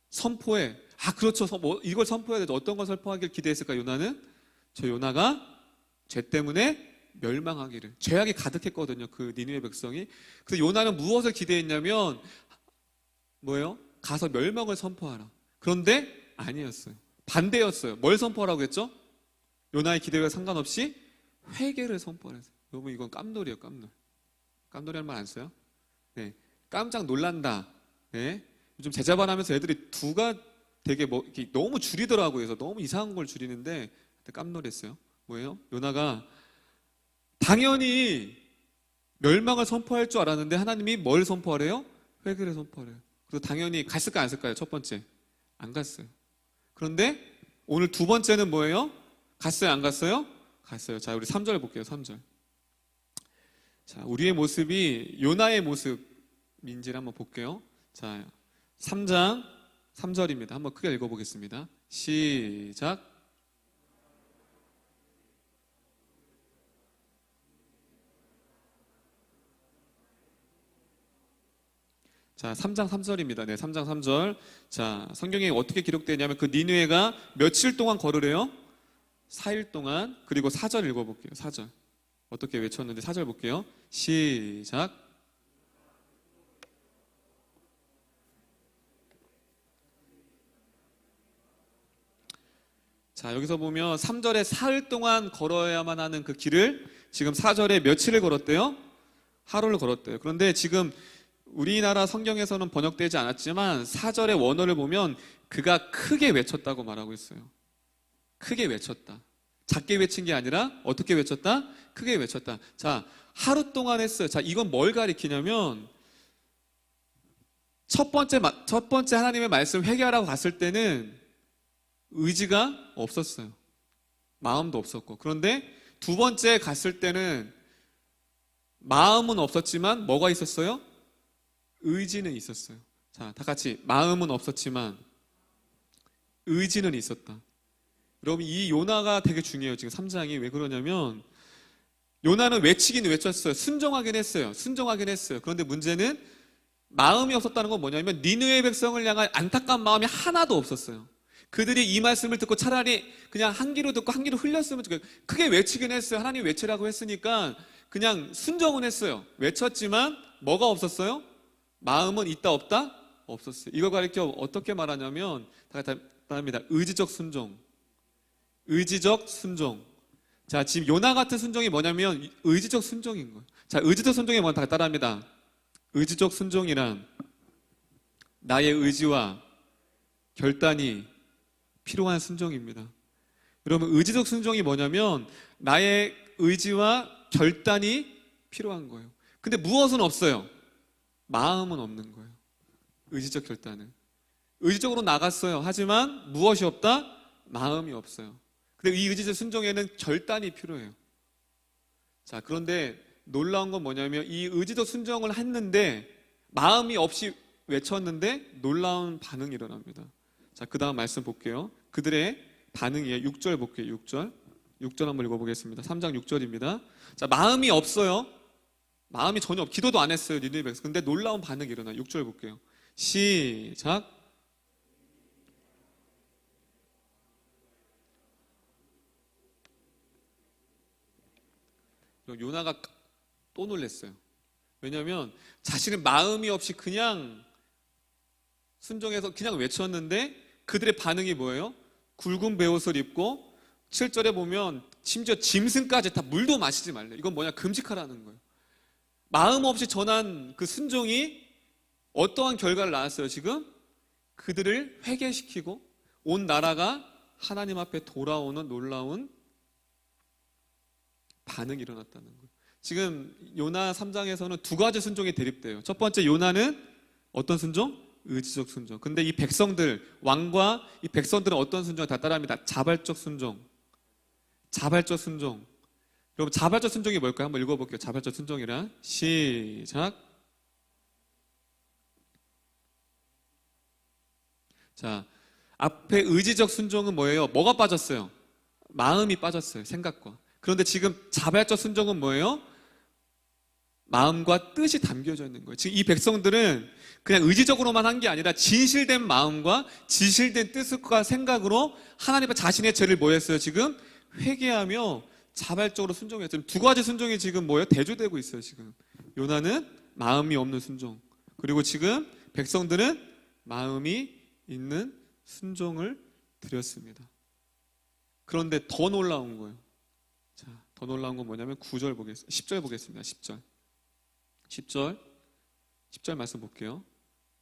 선포해. 그렇죠. 이걸 선포해야 되죠. 어떤 걸 선포하길 기대했을까? 요나는 저 요나가 죄 때문에 멸망하기를. 죄악이 가득했거든요. 그 니느웨 백성이. 그래서 요나는 무엇을 기대했냐면 뭐예요? 가서 멸망을 선포하라. 그런데 아니었어요. 반대였어요. 뭘 선포하라고 했죠? 요나의 기대와 상관없이 회개를 선포하랬어요. 여러분 이건 깜놀이에요. 깜놀이라는 말 안 써요? 네, 깜짝 놀란다. 네, 요즘 제자반하면서 애들이 두가 되게 이렇게 너무 줄이더라고요. 그래서 너무 이상한 걸 줄이는데 깜놀했어요. 뭐예요? 요나가 당연히 멸망을 선포할 줄 알았는데 하나님이 뭘 선포하래요? 회개를 선포하래요. 그래서 당연히 갔을까 안 갔을까요? 첫 번째 안 갔어요. 그런데 오늘 두 번째는 뭐예요? 갔어요 안 갔어요? 갔어요. 자, 우리 3절 볼게요. 3절. 자, 우리의 모습이 요나의 모습인지를 한번 볼게요. 자, 3장 3절입니다. 한번 크게 읽어보겠습니다. 시작. 자, 3장 3절입니다. 네, 3장 3절. 자, 성경에 어떻게 기록되냐면 그 니느웨가 며칠 동안 걸으래요? 4일 동안. 그리고 4절 읽어볼게요. 4절. 어떻게 외쳤는데 4절 볼게요. 시작. 자, 여기서 보면 3절에 사흘 동안 걸어야만 하는 그 길을 지금 4절에 며칠을 걸었대요? 하루를 걸었대요. 그런데 지금 우리나라 성경에서는 번역되지 않았지만 4절의 원어를 보면 그가 크게 외쳤다고 말하고 있어요. 크게 외쳤다. 작게 외친 게 아니라 어떻게 외쳤다? 크게 외쳤다. 자, 하루 동안 했어요. 자, 이건 뭘 가리키냐면 첫 번째 하나님의 말씀 회개하라고 갔을 때는 의지가 없었어요. 마음도 없었고. 그런데 두 번째 갔을 때는 마음은 없었지만 뭐가 있었어요? 의지는 있었어요. 자, 다 같이 마음은 없었지만 의지는 있었다. 여러분 이 요나가 되게 중요해요. 지금 3장이 왜 그러냐면 요나는 외치긴 외쳤어요. 순종하긴 했어요. 그런데 문제는 마음이 없었다는 건 뭐냐면 니느웨 백성을 향한 안타까운 마음이 하나도 없었어요. 그들이 이 말씀을 듣고 차라리 그냥 한 귀로 듣고 한 귀로 흘렸으면 좋겠어요. 크게 외치긴 했어요. 하나님 외치라고 했으니까 그냥 순종은 했어요. 외쳤지만 뭐가 없었어요? 마음은 있다 없다? 없었어요. 이걸 가리켜 어떻게 말하냐면 다 말합니다. 의지적 순종. 자, 지금 요나 같은 순종이 뭐냐면 의지적 순종인 거예요. 자, 의지적 순종이 뭐냐? 다 따라합니다. 의지적 순종이란 나의 의지와 결단이 필요한 순종입니다. 여러분, 의지적 순종이 뭐냐면 나의 의지와 결단이 필요한 거예요. 근데 무엇은 없어요? 마음은 없는 거예요. 의지적 결단은. 의지적으로 나갔어요. 하지만 무엇이 없다? 마음이 없어요. 근데 이 의지적 순종에는 결단이 필요해요. 자, 그런데 놀라운 건 뭐냐면 이 의지적 순종을 했는데 마음이 없이 외쳤는데 놀라운 반응이 일어납니다. 자, 그 다음 말씀 볼게요. 그들의 반응이에요. 6절 볼게요. 6절 한번 읽어보겠습니다. 3장 6절입니다. 자, 마음이 없어요. 마음이 전혀 기도도 안 했어요. 니느웨 백성. 근데 놀라운 반응이 일어나요. 6절 볼게요. 시작. 요나가 또 놀랐어요. 왜냐하면 자신의 마음이 없이 그냥 순종해서 그냥 외쳤는데 그들의 반응이 뭐예요? 굵은 베옷을 입고 7절에 보면 심지어 짐승까지 다 물도 마시지 말래. 이건 뭐냐? 금식하라는 거예요. 마음 없이 전한 그 순종이 어떠한 결과를 낳았어요? 지금 그들을 회개시키고 온 나라가 하나님 앞에 돌아오는 놀라운 반응이 일어났다는 거예요. 지금 요나 3장에서는 두 가지 순종이 대립돼요. 첫 번째, 요나는 어떤 순종? 의지적 순종. 근데 이 백성들, 왕과 이 백성들은 어떤 순종을 다 따라합니다. 자발적 순종. 자발적 순종. 여러분, 자발적 순종이 뭘까요? 한번 읽어볼게요. 자발적 순종이란 시작. 자, 앞에 의지적 순종은 뭐예요? 뭐가 빠졌어요? 마음이 빠졌어요. 생각과. 그런데 지금 자발적 순종은 뭐예요? 마음과 뜻이 담겨져 있는 거예요. 지금 이 백성들은 그냥 의지적으로만 한 게 아니라 진실된 마음과 진실된 뜻과 생각으로 하나님의 자신의 죄를 뭐 했어요? 지금 회개하며 자발적으로 순종했어요. 지금 두 가지 순종이 지금 뭐예요? 대조되고 있어요. 지금 요나는 마음이 없는 순종, 그리고 지금 백성들은 마음이 있는 순종을 드렸습니다. 그런데 더 놀라운 거예요. 자, 더 놀라운 건 뭐냐면 9절 보겠습니다. 10절 보겠습니다. 10절 말씀 볼게요.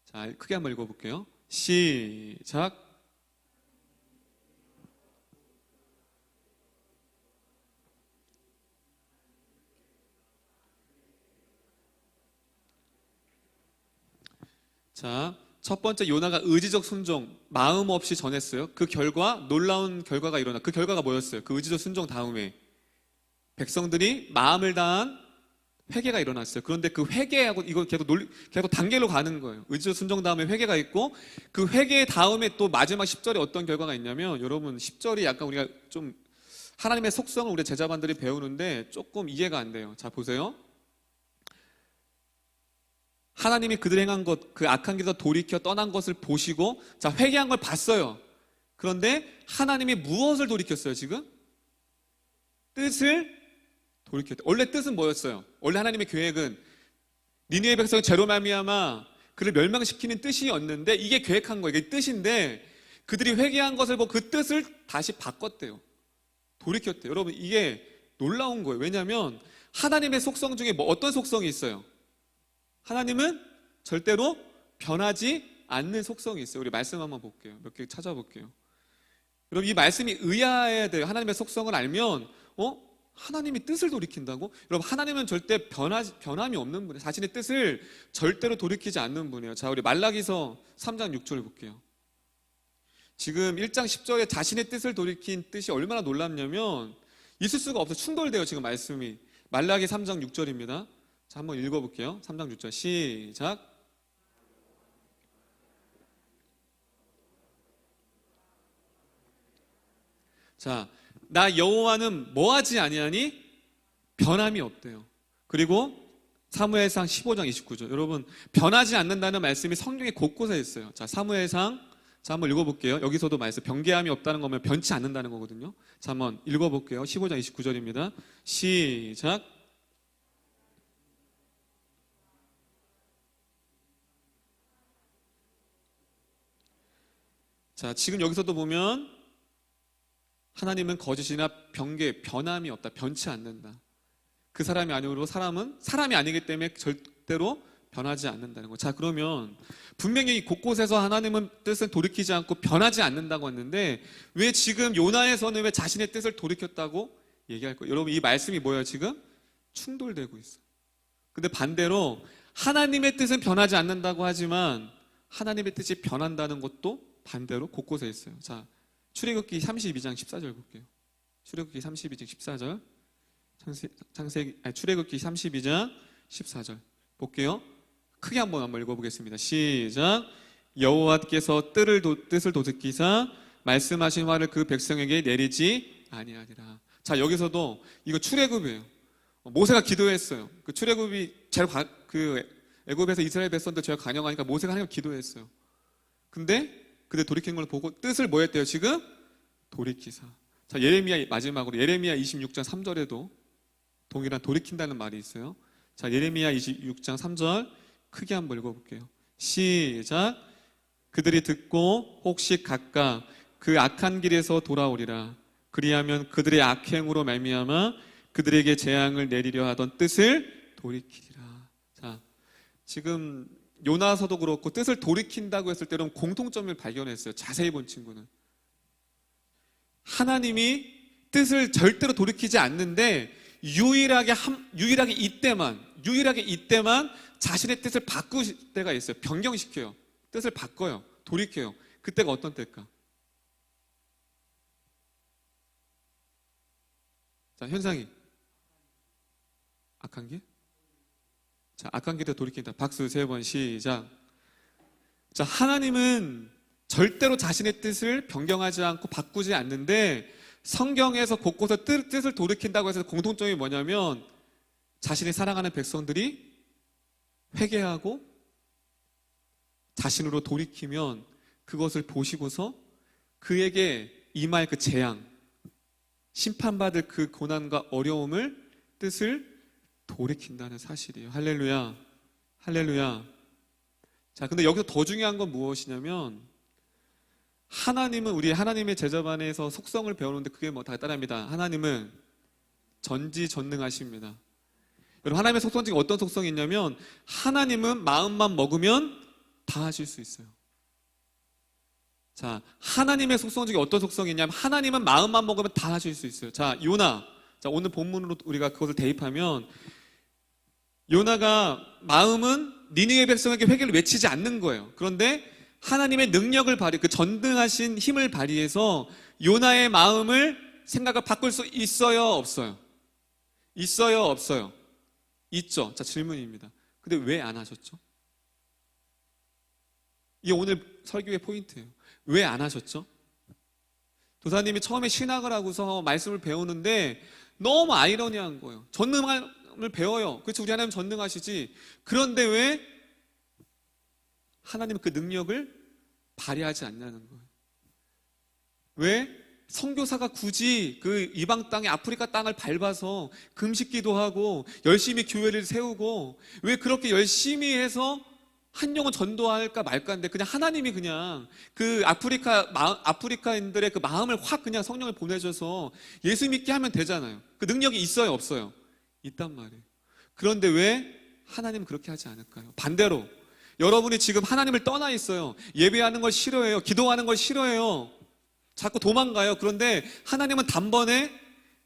자, 크게 한번 읽어볼게요. 시작. 자, 첫 번째 요나가 의지적 순종, 마음 없이 전했어요. 그 결과 놀라운 결과가 일어나. 그 결과가 뭐였어요? 그 의지적 순종 다음에 백성들이 마음을 다한 회개가 일어났어요. 그런데 그 회개하고 이거 계속 단계로 가는 거예요. 의지적 순종 다음에 회개가 있고 그 회개 다음에 또 마지막 10절에 어떤 결과가 있냐면, 여러분 10절이 약간 우리가 좀 하나님의 속성을 우리 제자반들이 배우는데 조금 이해가 안 돼요. 자, 보세요. 하나님이 그들이 행한 것, 그 악한 길에서 돌이켜 떠난 것을 보시고, 자, 회개한 걸 봤어요. 그런데 하나님이 무엇을 돌이켰어요? 지금 뜻을 돌이켰대요. 원래 뜻은 뭐였어요? 원래 하나님의 계획은 니느웨 백성의 죄로 말미암아 그를 멸망시키는 뜻이었는데, 이게 계획한 거예요. 이게 뜻인데 그들이 회개한 것을 보고 그 뜻을 다시 바꿨대요. 돌이켰대요. 여러분, 이게 놀라운 거예요. 왜냐하면 하나님의 속성 중에 어떤 속성이 있어요? 하나님은 절대로 변하지 않는 속성이 있어요. 우리 말씀 한번 볼게요. 몇 개 찾아볼게요. 여러분, 이 말씀이 의아해야 돼요. 하나님의 속성을 알면 하나님이 뜻을 돌이킨다고? 여러분, 하나님은 절대 변함이 없는 분이에요. 자신의 뜻을 절대로 돌이키지 않는 분이에요. 자, 우리 말라기서 3장 6절 볼게요. 지금 1장 10절에 자신의 뜻을 돌이킨 뜻이 얼마나 놀랍냐면 있을 수가 없어요. 충돌돼요. 지금 말씀이. 말라기 3장 6절입니다. 자, 한번 읽어볼게요. 3장 6절 시작. 자, 나 여호와는 뭐하지 아니하니? 변함이 없대요. 그리고 사무엘상 15장 29절. 여러분, 변하지 않는다는 말씀이 성경에 곳곳에 있어요. 자, 사무엘상, 자, 한번 읽어볼게요. 여기서도 말씀, 변개함이 없다는 거면 변치 않는다는 거거든요. 자, 한번 읽어볼게요. 15장 29절입니다. 시작. 자, 지금 여기서도 보면 하나님은 거짓이나 변함이 없다. 변치 않는다. 그 사람이 아니므로 사람은 사람이 아니기 때문에 절대로 변하지 않는다는 거. 자, 그러면 분명히 곳곳에서 하나님은 뜻을 돌이키지 않고 변하지 않는다고 했는데 왜 지금 요나에서는 왜 자신의 뜻을 돌이켰다고 얘기할 거예요? 여러분, 이 말씀이 뭐예요? 지금 충돌되고 있어요. 근데 반대로 하나님의 뜻은 변하지 않는다고 하지만 하나님의 뜻이 변한다는 것도 반대로 곳곳에 있어요. 자, 출애굽기 32장 14절 볼게요. 출애굽기 32장 14절. 출애굽기 32장 14절 볼게요. 크게 한번 읽어보겠습니다. 시작. 여호와께서 뜻을 도둑기사 말씀하신 화를 그 백성에게 내리지 아니하리라. 자, 여기서도 이거 출애굽이에요. 모세가 기도했어요. 그 출애굽이 애굽에서 이스라엘 백성들 제가 간영하니까 모세가 하나님 기도했어요. 근데 돌이킨 걸 보고 뜻을 뭐 했대요? 지금 돌이키사. 자, 예레미야 마지막으로 예레미야 26장 3절에도 동일한 돌이킨다는 말이 있어요. 자, 예레미야 26장 3절 크게 한번 읽어볼게요. 시작. 그들이 듣고 혹시 각각 그 악한 길에서 돌아오리라. 그리하면 그들의 악행으로 말미암아 그들에게 재앙을 내리려 하던 뜻을 돌이키리라. 자, 지금 요나서도 그렇고 뜻을 돌이킨다고 했을 때는 공통점을 발견했어요. 자세히 본 친구는 하나님이 뜻을 절대로 돌이키지 않는데 유일하게 이때만 자신의 뜻을 바꾸실 때가 있어요. 변경시켜요. 뜻을 바꿔요. 돌이켜요. 그때가 어떤 때일까? 자, 현상이 악한 길? 자, 악한 길에 돌이킨다. 박수 3번 시작. 자, 하나님은 절대로 자신의 뜻을 변경하지 않고 바꾸지 않는데 성경에서 곳곳에 뜻을 돌이킨다고 해서 공통점이 뭐냐면 자신이 사랑하는 백성들이 회개하고 자신으로 돌이키면 그것을 보시고서 그에게 임할 그 재앙, 심판받을 그 고난과 어려움을 뜻을 돌이킨다는 사실이에요. 할렐루야. 할렐루야. 자, 근데 여기서 더 중요한 건 무엇이냐면 하나님은 우리 하나님의 제자반에서 속성을 배우는데 그게 뭐 다 따라합니다. 하나님은 전지전능하십니다. 여러분, 하나님의 속성 중에 어떤 속성이 있냐면 하나님은 마음만 먹으면 다 하실 수 있어요. 자, 하나님의 속성 중에 어떤 속성이 있냐면 하나님은 마음만 먹으면 다 하실 수 있어요. 자, 요나. 자, 오늘 본문으로 우리가 그것을 대입하면 요나가 마음은 니느웨 백성에게 회개를 외치지 않는 거예요. 그런데 하나님의 능력을 그 전능하신 힘을 발휘해서 요나의 마음을 생각을 바꿀 수 있어요, 없어요? 있어요, 없어요? 있죠. 자, 질문입니다. 근데 왜 안 하셨죠? 이게 오늘 설교의 포인트예요. 왜 안 하셨죠? 도사님이 처음에 신학을 하고서 말씀을 배우는데 너무 아이러니한 거예요. 전능함을 배워요. 그렇죠? 우리 하나님 전능하시지. 그런데 왜 하나님은 그 능력을 발휘하지 않냐는 거예요. 왜 선교사가 굳이 그 이방 땅에 아프리카 땅을 밟아서 금식기도 하고 열심히 교회를 세우고 왜 그렇게 열심히 해서 한 영혼 전도할까 말까인데 그냥 하나님이 그냥 그 아프리카인들의 그 마음을 확 그냥 성령을 보내줘서 예수 믿게 하면 되잖아요. 그 능력이 있어요, 없어요? 있단 말이에요. 그런데 왜 하나님은 그렇게 하지 않을까요? 반대로 여러분이 지금 하나님을 떠나 있어요. 예배하는 걸 싫어해요. 기도하는 걸 싫어해요. 자꾸 도망가요. 그런데 하나님은 단번에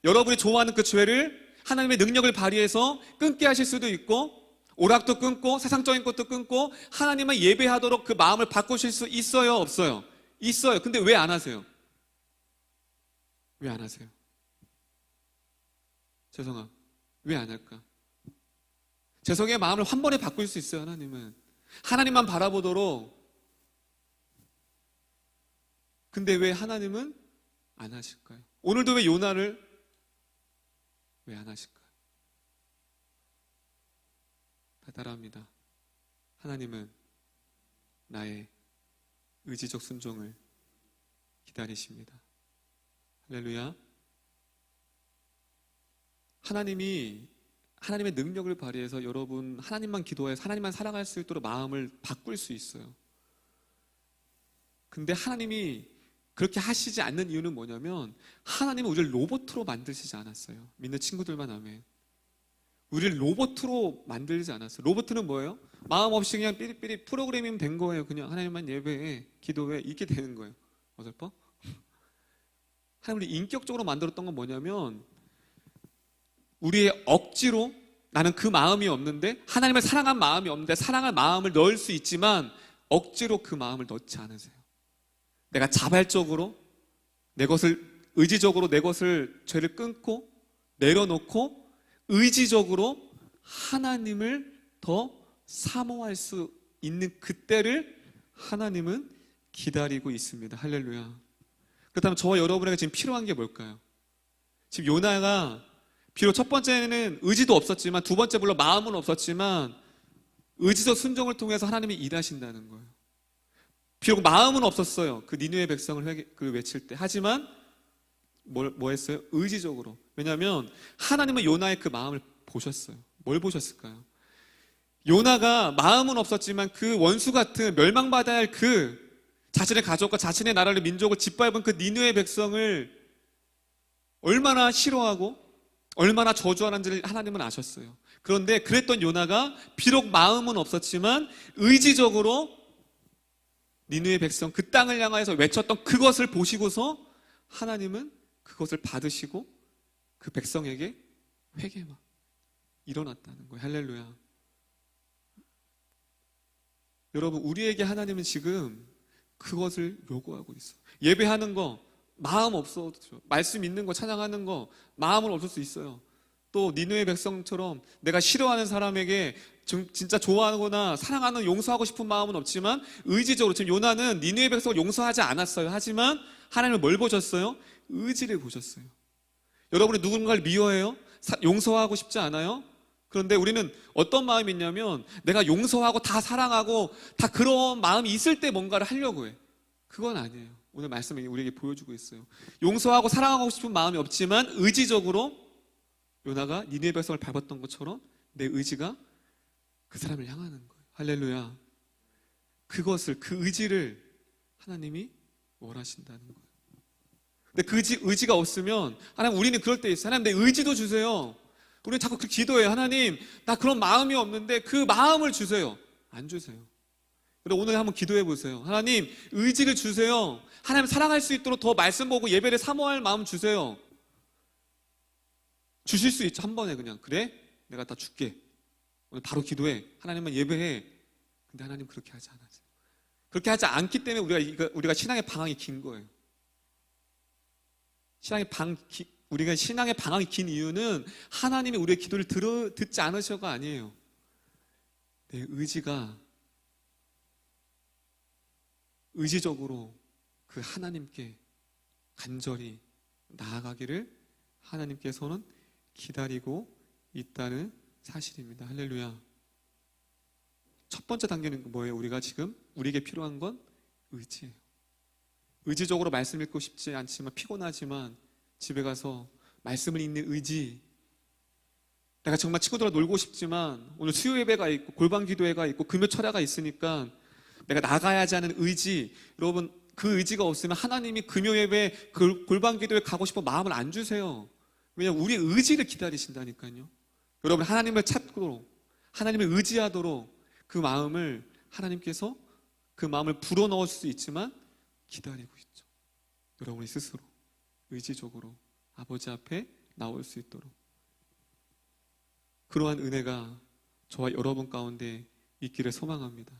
여러분이 좋아하는 그 죄를 하나님의 능력을 발휘해서 끊게 하실 수도 있고 오락도 끊고 세상적인 것도 끊고 하나님을 예배하도록 그 마음을 바꾸실 수 있어요, 없어요? 있어요. 근데 왜 안 하세요? 왜 안 하세요? 죄송아, 왜 안 할까? 죄송의 마음을 한 번에 바꿀 수 있어요. 하나님만 바라보도록. 근데 왜 하나님은 안 하실까요? 오늘도 왜 요나를 왜 안 하실까요? 따라합니다. 하나님은 나의 의지적 순종을 기다리십니다. 할렐루야. 하나님이 하나님의 능력을 발휘해서 여러분 하나님만 기도해서 하나님만 사랑할 수 있도록 마음을 바꿀 수 있어요. 근데 하나님이 그렇게 하시지 않는 이유는 뭐냐면 하나님은 우리를 로봇으로 만드시지 않았어요. 믿는 친구들만 아멘. 우리를 로봇으로 만들지 않았어요. 로봇은 뭐예요? 마음 없이 그냥 삐리삐리 프로그래밍 된 거예요. 그냥 하나님만 예배해, 기도해, 이렇게 되는 거예요. 어설퍼? 하나님 우리 인격적으로 만들었던 건 뭐냐면 우리의 억지로 나는 그 마음이 없는데 하나님을 사랑한 마음이 없는데 사랑할 마음을 넣을 수 있지만 억지로 그 마음을 넣지 않으세요. 내가 자발적으로 내 것을 의지적으로 내 것을 죄를 끊고 내려놓고 의지적으로 하나님을 더 사모할 수 있는 그때를 하나님은 기다리고 있습니다. 할렐루야. 그렇다면 저와 여러분에게 지금 필요한 게 뭘까요? 지금 요나가 비록 첫 번째는 의지도 없었지만 두 번째 물론 마음은 없었지만 의지적 순종을 통해서 하나님이 일하신다는 거예요. 비록 마음은 없었어요. 그 니느웨 백성을 외칠 때. 하지만 뭐 했어요? 의지적으로. 왜냐하면 하나님은 요나의 그 마음을 보셨어요. 뭘 보셨을까요? 요나가 마음은 없었지만 그 원수 같은 멸망받아야 할 그 자신의 가족과 자신의 나라를 민족을 짓밟은 그 니느웨 백성을 얼마나 싫어하고 얼마나 저주하는지를 하나님은 아셨어요. 그런데 그랬던 요나가 비록 마음은 없었지만 의지적으로 니느웨 백성 그 땅을 향하여서 외쳤던 그것을 보시고서 하나님은 그것을 받으시고 그 백성에게 회개가 일어났다는 거예요. 할렐루야. 여러분 우리에게 하나님은 지금 그것을 요구하고 있어요. 예배하는 거 마음 없어도 말씀 있는 거 찬양하는 거 마음은 없을 수 있어요. 또 니느웨 백성처럼 내가 싫어하는 사람에게 진짜 좋아하거나 사랑하는 용서하고 싶은 마음은 없지만 의지적으로 지금 요나는 니느웨 백성을 용서하지 않았어요. 하지만 하나님은 뭘 보셨어요? 의지를 보셨어요. 여러분이 누군가를 미워해요? 용서하고 싶지 않아요? 그런데 우리는 어떤 마음이 있냐면 내가 용서하고 다 사랑하고 다 그런 마음이 있을 때 뭔가를 하려고 해. 그건 아니에요. 오늘 말씀이 우리에게 보여주고 있어요. 용서하고 사랑하고 싶은 마음이 없지만 의지적으로 요나가 니느웨 백성을 밟았던 것처럼 내 의지가 그 사람을 향하는 거예요. 할렐루야. 그것을 그 의지를 하나님이 원하신다는 거예요. 근데 그 의지가 없으면 하나님 우리는 그럴 때 있어요. 하나님 내 의지도 주세요. 우리는 자꾸 그 기도해요. 하나님 나 그런 마음이 없는데 그 마음을 주세요. 안 주세요. 그럼 오늘 한번 기도해 보세요. 하나님 의지를 주세요. 하나님 사랑할 수 있도록 더 말씀 보고 예배를 사모할 마음 주세요. 주실 수 있죠. 한 번에 그냥 그래 내가 다 줄게. 오늘 바로 기도해. 하나님만 예배해. 근데 하나님 그렇게 하지 않으세요. 그렇게 하지 않기 때문에 우리가 신앙의 방황이 긴 거예요. 우리가 신앙의 방황이 긴 이유는 하나님이 우리의 기도를 듣지 않으셔가 아니에요. 내 의지가 의지적으로 그 하나님께 간절히 나아가기를 하나님께서는 기다리고 있다는 사실입니다. 할렐루야. 첫 번째 단계는 뭐예요? 우리에게 필요한 건 의지예요. 의지적으로 말씀 읽고 싶지 않지만 피곤하지만 집에 가서 말씀을 읽는 의지. 내가 정말 친구들과 놀고 싶지만 오늘 수요 예배가 있고 골방 기도회가 있고 금요 철야가 있으니까 내가 나가야지 하는 의지. 여러분 그 의지가 없으면 하나님이 금요 예배 골방 기도회 가고 싶은 마음을 안 주세요. 왜냐하면 우리의 의지를 기다리신다니까요. 여러분 하나님을 찾도록 하나님을 의지하도록 그 마음을 하나님께서 그 마음을 불어넣을 수 있지만 기다리고 있죠. 여러분이 스스로 의지적으로 아버지 앞에 나올 수 있도록 그러한 은혜가 저와 여러분 가운데 있기를 소망합니다.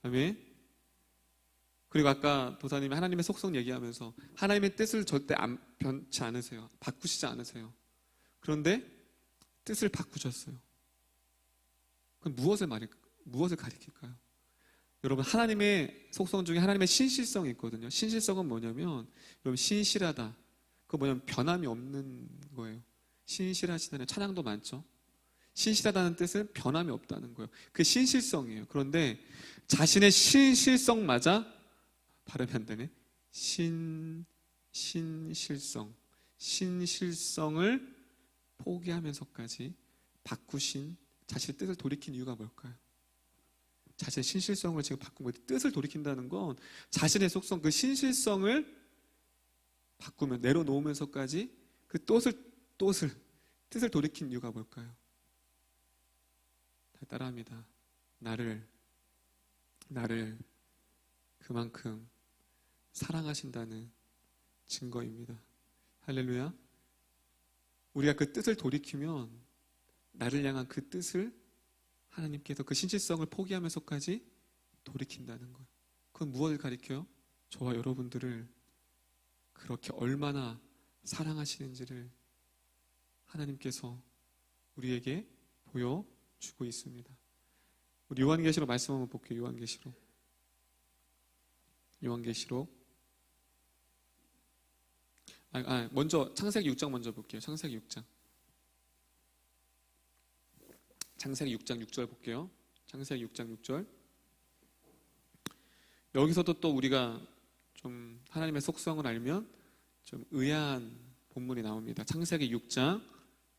아멘. 그리고 아까 도사님이 하나님의 속성 얘기하면서 하나님의 뜻을 절대 변치 않으세요. 바꾸시지 않으세요. 그런데 뜻을 바꾸셨어요. 그럼 무엇을 가리킬까요? 여러분 하나님의 속성 중에 하나님의 신실성이 있거든요. 신실성은 뭐냐면 여러분 신실하다. 그거 뭐냐면 변함이 없는 거예요. 신실하시다는 찬양도 많죠. 신실하다는 뜻은 변함이 없다는 거예요. 그게 신실성이에요. 그런데 자신의 신실성마저 발음이 안 되네. 신실성을 포기하면서까지 바꾸신 자신의 뜻을 돌이킨 이유가 뭘까요? 자신의 신실성을 지금 바꾼 거예요. 뜻을 돌이킨다는 건 자신의 속성, 그 신실성을 바꾸면 내려놓으면서까지 그 뜻을 돌이킨 이유가 뭘까요? 따라합니다. 나를 그만큼 사랑하신다는 증거입니다. 할렐루야. 우리가 그 뜻을 돌이키면 나를 향한 그 뜻을 하나님께서 그 신실성을 포기하면서까지 돌이킨다는 거예요. 그건 무엇을 가리켜요? 저와 여러분들을 그렇게 얼마나 사랑하시는지를 하나님께서 우리에게 보여주고 있습니다. 우리 요한계시록 말씀 한번 볼게요. 요한계시록 먼저 창세기 6장 먼저 볼게요. 창세기 6장 6절 볼게요. 창세기 6장 6절. 여기서도 또 우리가 좀 하나님의 속성을 알면 좀 의아한 본문이 나옵니다. 창세기 6장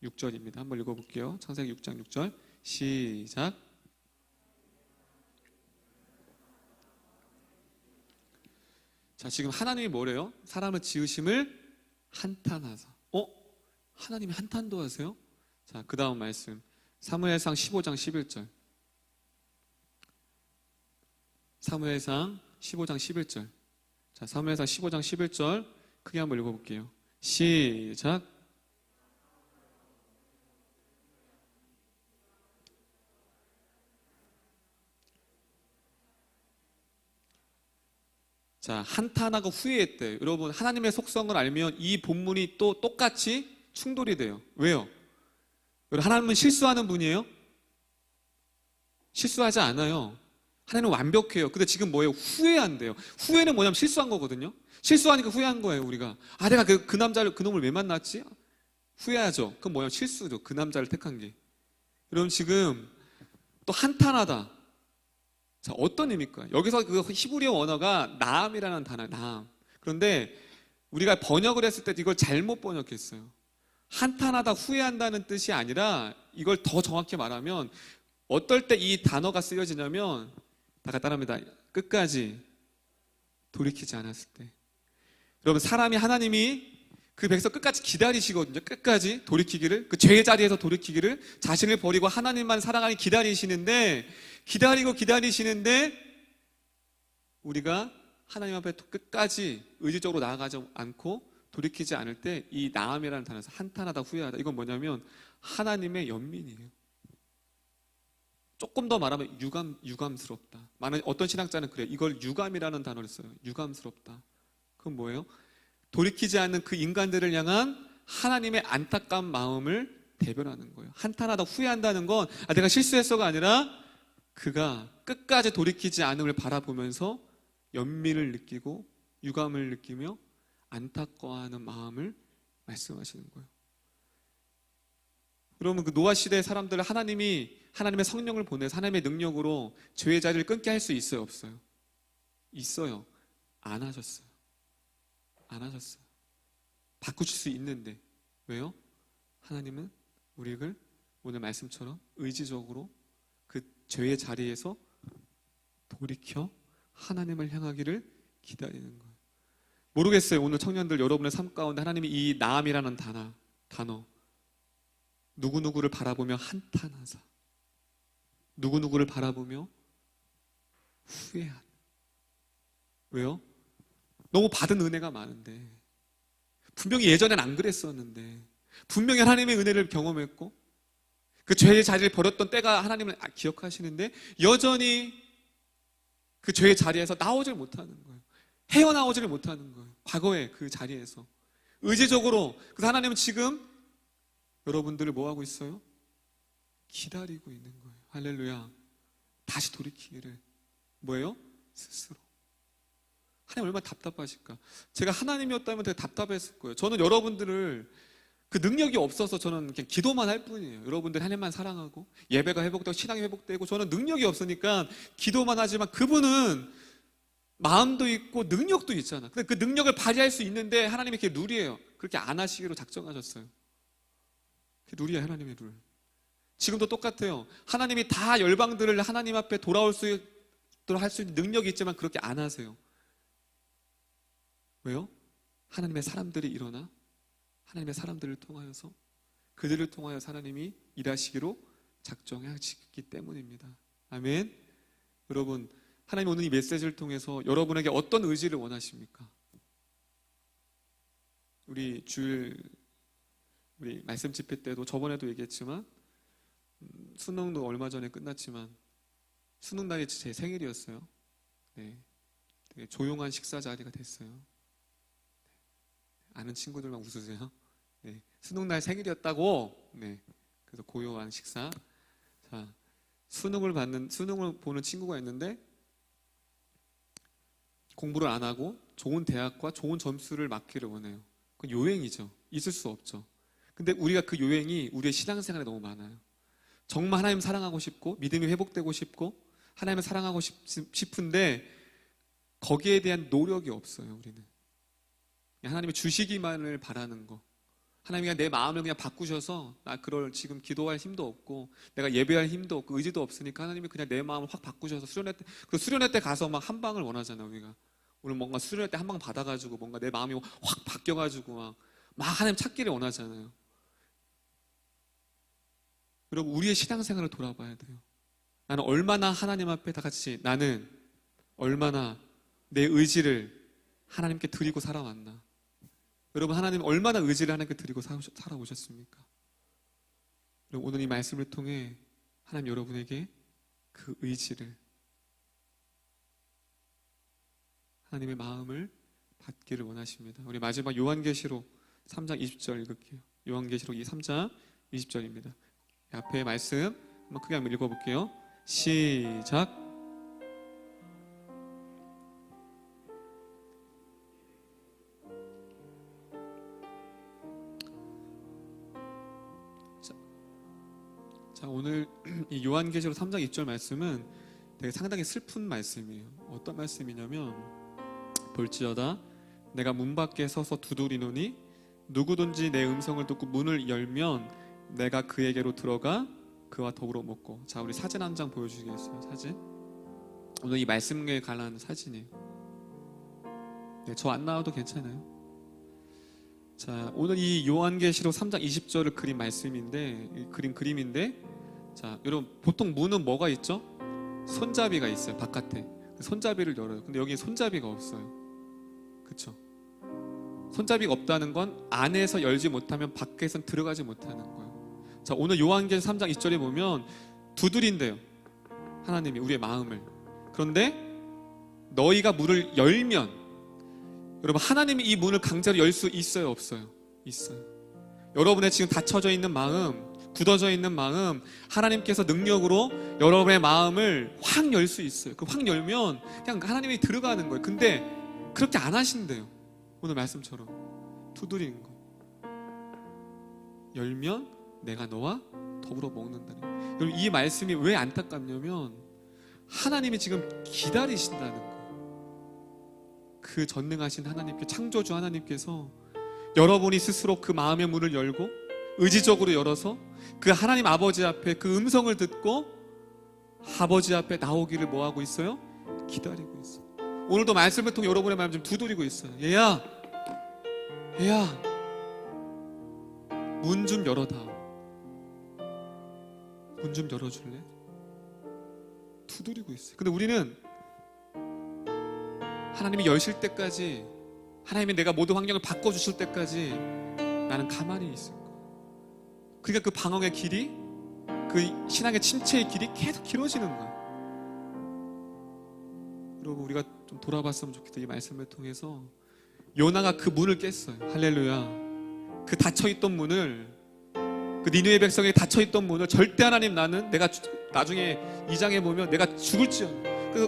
6절입니다. 한번 읽어볼게요. 창세기 6장 6절 시작. 자, 지금 하나님이 뭐래요? 사람을 지으심을 한탄하사. 하나님이 한탄도 하세요? 자, 그 다음 말씀 사무엘상 15장 11절. 사무엘상 15장 11절. 자, 사무엘상 15장 11절 크게 한번 읽어볼게요. 시작. 자, 한탄하고 후회했대요. 여러분, 하나님의 속성을 알면 이 본문이 또 똑같이 충돌이 돼요. 왜요? 하나님은 실수하는 분이에요? 실수하지 않아요. 하나님은 완벽해요. 근데 지금 뭐예요? 후회한대요. 후회는 뭐냐면 실수한 거거든요. 실수하니까 후회한 거예요, 우리가. 내가 그 남자를, 그 놈을 왜 만났지? 후회하죠. 그건 뭐예요? 실수죠. 그 남자를 택한 게. 여러분, 지금 또 한탄하다. 자, 어떤 의미일까요? 여기서 그 히브리어 언어가 나암이라는 단어예요. 나암. 그런데 우리가 번역을 했을 때 이걸 잘못 번역했어요. 한탄하다, 후회한다는 뜻이 아니라 이걸 더 정확히 말하면 어떨 때 이 단어가 쓰여지냐면 다 같이 따라합니다. 끝까지 돌이키지 않았을 때. 여러분, 사람이 하나님이 그 백성 끝까지 기다리시거든요. 끝까지 돌이키기를, 그 죄의 자리에서 돌이키기를, 자신을 버리고 하나님만 사랑하니 기다리시는데 우리가 하나님 앞에 끝까지 의지적으로 나아가지 않고 돌이키지 않을 때 이 나암이라는 단어에서 한탄하다, 후회하다, 이건 뭐냐면 하나님의 연민이에요. 조금 더 말하면 유감스럽다. 어떤 신학자는 그래요. 이걸 유감이라는 단어를 써요. 유감스럽다. 그건 뭐예요? 돌이키지 않는 그 인간들을 향한 하나님의 안타까운 마음을 대변하는 거예요. 한탄하다, 후회한다는 건 내가 실수했어가 아니라 그가 끝까지 돌이키지 않음을 바라보면서 연민을 느끼고 유감을 느끼며 안타까워하는 마음을 말씀하시는 거예요. 여러분, 그 노아 시대의 사람들을 하나님의 성령을 보내서 하나님의 능력으로 죄의 자리를 끊게 할 수 있어요, 없어요? 있어요. 안 하셨어요. 바꾸실 수 있는데 왜요? 하나님은 우리를 오늘 말씀처럼 의지적으로 그 죄의 자리에서 돌이켜 하나님을 향하기를 기다리는 거예요. 모르겠어요. 오늘 청년들 여러분의 삶 가운데 하나님이 이 나암이라는 단어 누구누구를 바라보며 한탄하사, 누구누구를 바라보며 후회한. 왜요? 너무 받은 은혜가 많은데, 분명히 예전엔 안 그랬었는데, 분명히 하나님의 은혜를 경험했고 그 죄의 자리를 버렸던 때가 하나님을 기억하시는데 여전히 그 죄의 자리에서 나오질 못하는 거예요. 헤어나오지를 못하는 거예요. 과거의 그 자리에서 의지적으로. 그래서 하나님은 지금 여러분들을 뭐 하고 있어요? 기다리고 있는 거예요. 할렐루야. 다시 돌이키기를. 뭐예요? 스스로. 하나님 얼마나 답답하실까. 제가 하나님이었다면 되게 답답했을 거예요. 저는 여러분들을 그 능력이 없어서 저는 그냥 기도만 할 뿐이에요. 여러분들 하나님만 사랑하고 예배가 회복되고 신앙이 회복되고 저는 능력이 없으니까 기도만 하지만 그분은 마음도 있고 능력도 있잖아. 근데 그 능력을 발휘할 수 있는데 하나님이 그렇게 룰이에요. 그렇게 안 하시기로 작정하셨어요. 그게 룰이야, 하나님의 룰. 지금도 똑같아요. 하나님이 다 열방들을 하나님 앞에 돌아올 수 있도록 할 수 있는 능력이 있지만 그렇게 안 하세요. 왜요? 하나님의 사람들이 일어나 하나님의 사람들을 통하여서 그들을 통하여 하나님이 일하시기로 작정하시기 때문입니다. 아멘. 여러분, 하나님 오늘 이 메시지를 통해서 여러분에게 어떤 의지를 원하십니까? 우리 말씀 집회 때도 저번에도 얘기했지만 수능도 얼마 전에 끝났지만 수능 날이 제 생일이었어요. 네, 되게 조용한 식사 자리가 됐어요. 아는 친구들만 웃으세요. 네, 수능 날 생일이었다고. 네, 그래서 고요한 식사. 자, 수능을 보는 친구가 있는데 공부를 안 하고 좋은 대학과 좋은 점수를 맞기를 원해요. 그건 요행이죠. 있을 수 없죠. 근데 우리가 그 요행이 우리의 신앙생활에 너무 많아요. 정말 하나님 사랑하고 싶고 믿음이 회복되고 싶고 하나님을 사랑하고 싶은데 거기에 대한 노력이 없어요. 우리는 그냥 하나님이 주시기만을 바라는 거. 하나님이 그냥 내 마음을 그냥 바꾸셔서 나 그럴 지금 기도할 힘도 없고 내가 예배할 힘도 없고 의지도 없으니까 하나님이 그냥 내 마음을 확 바꾸셔서 수련회 때 가서 막 한 방을 원하잖아요. 우리가 오늘 뭔가 수련회 때 한 방 받아가지고 뭔가 내 마음이 확 바뀌어가지고 막 하나님 찾기를 원하잖아요. 여러분, 우리의 신앙생활을 돌아봐야 돼요. 나는 얼마나 하나님 앞에 다 같이 나는 얼마나 내 의지를 하나님께 드리고 살아왔나. 여러분, 하나님 얼마나 의지를 하나님께 드리고 살아오셨습니까? 여러분, 오늘 이 말씀을 통해 하나님 여러분에게 그 의지를 하나님의 마음을 받기를 원하십니다. 우리 마지막 요한계시록 3장 20절 읽을게요. 요한계시록 3장 20절입니다. 앞에 말씀 한번 크게 한번 읽어볼게요. 시작. 자, 오늘 이 요한계시록 3장 20절 말씀은 되게 상당히 슬픈 말씀이에요. 어떤 말씀이냐면 볼지어다 내가 문 밖에 서서 두드리노니 누구든지 내 음성을 듣고 문을 열면 내가 그에게로 들어가 그와 더불어 먹고. 자, 우리 사진 한 장 보여주시겠어요? 사진. 오늘 이 말씀에 관한 사진이에요. 네, 저 안 나와도 괜찮아요. 자, 오늘 이 요한계시록 3장 20절을 그린 말씀인데, 그림인데, 자, 여러분 보통 문은 뭐가 있죠? 손잡이가 있어요. 바깥에 손잡이를 열어요. 근데 여기 손잡이가 없어요. 그렇죠? 손잡이가 없다는 건 안에서 열지 못하면 밖에선 들어가지 못하는 거예요. 자, 오늘 요한계시록 3장 20절에 보면 두드린대요. 하나님이 우리의 마음을. 그런데 너희가 문을 열면, 여러분, 하나님이 이 문을 강제로 열 수 있어요, 없어요? 있어요. 여러분의 지금 닫혀져 있는 마음, 굳어져 있는 마음, 하나님께서 능력으로 여러분의 마음을 확 열 수 있어요. 그 확 열면 그냥 하나님이 들어가는 거예요. 근데 그렇게 안 하신대요. 오늘 말씀처럼 두드리는 거. 열면 내가 너와 더불어 먹는다는 거예요. 여러분, 이 말씀이 왜 안타깝냐면 하나님이 지금 기다리신다는 거예요. 그 전능하신 하나님께, 창조주 하나님께서 여러분이 스스로 그 마음의 문을 열고 의지적으로 열어서 그 하나님 아버지 앞에 그 음성을 듣고 아버지 앞에 나오기를 뭐하고 있어요? 기다리고 있어요. 오늘도 말씀을 통해 여러분의 마음 좀 두드리고 있어요. 얘야 문 좀 열어다. 문 좀 열어줄래? 두드리고 있어요. 근데 우리는 하나님이 여실 때까지, 하나님이 내가 모든 환경을 바꿔주실 때까지 나는 가만히 있을 거야. 그러니까 그 방황의 길이, 그 신앙의 침체의 길이 계속 길어지는 거야. 여러분, 우리가 좀 돌아봤으면 좋겠다. 이 말씀을 통해서 요나가 그 문을 깼어요. 할렐루야. 그 닫혀있던 문을, 그 니느웨 백성에게 닫혀있던 문을 절대 하나님, 나는 내가 나중에 2장에 보면 내가 죽을지언,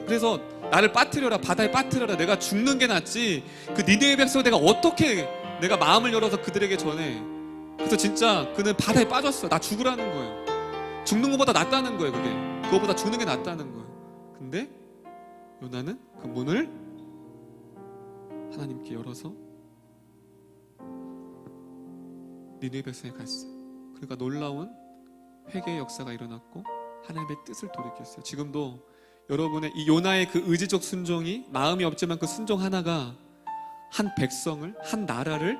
그래서 나를 빠뜨려라, 바다에 빠뜨려라, 내가 죽는 게 낫지 그 니느웨 백성 내가 어떻게 내가 마음을 열어서 그들에게 전해. 그래서 진짜 그는 바다에 빠졌어. 나 죽으라는 거예요. 죽는 것보다 낫다는 거예요. 그거보다 죽는 게 낫다는 거예요. 근데 요나는 그 문을 하나님께 열어서 니느웨 백성에 갔어요. 그러니까 놀라운 회개의 역사가 일어났고 하나님의 뜻을 돌이켰어요. 지금도 여러분의 이 요나의 그 의지적 순종이, 마음이 없지만 그 순종 하나가 한 백성을, 한 나라를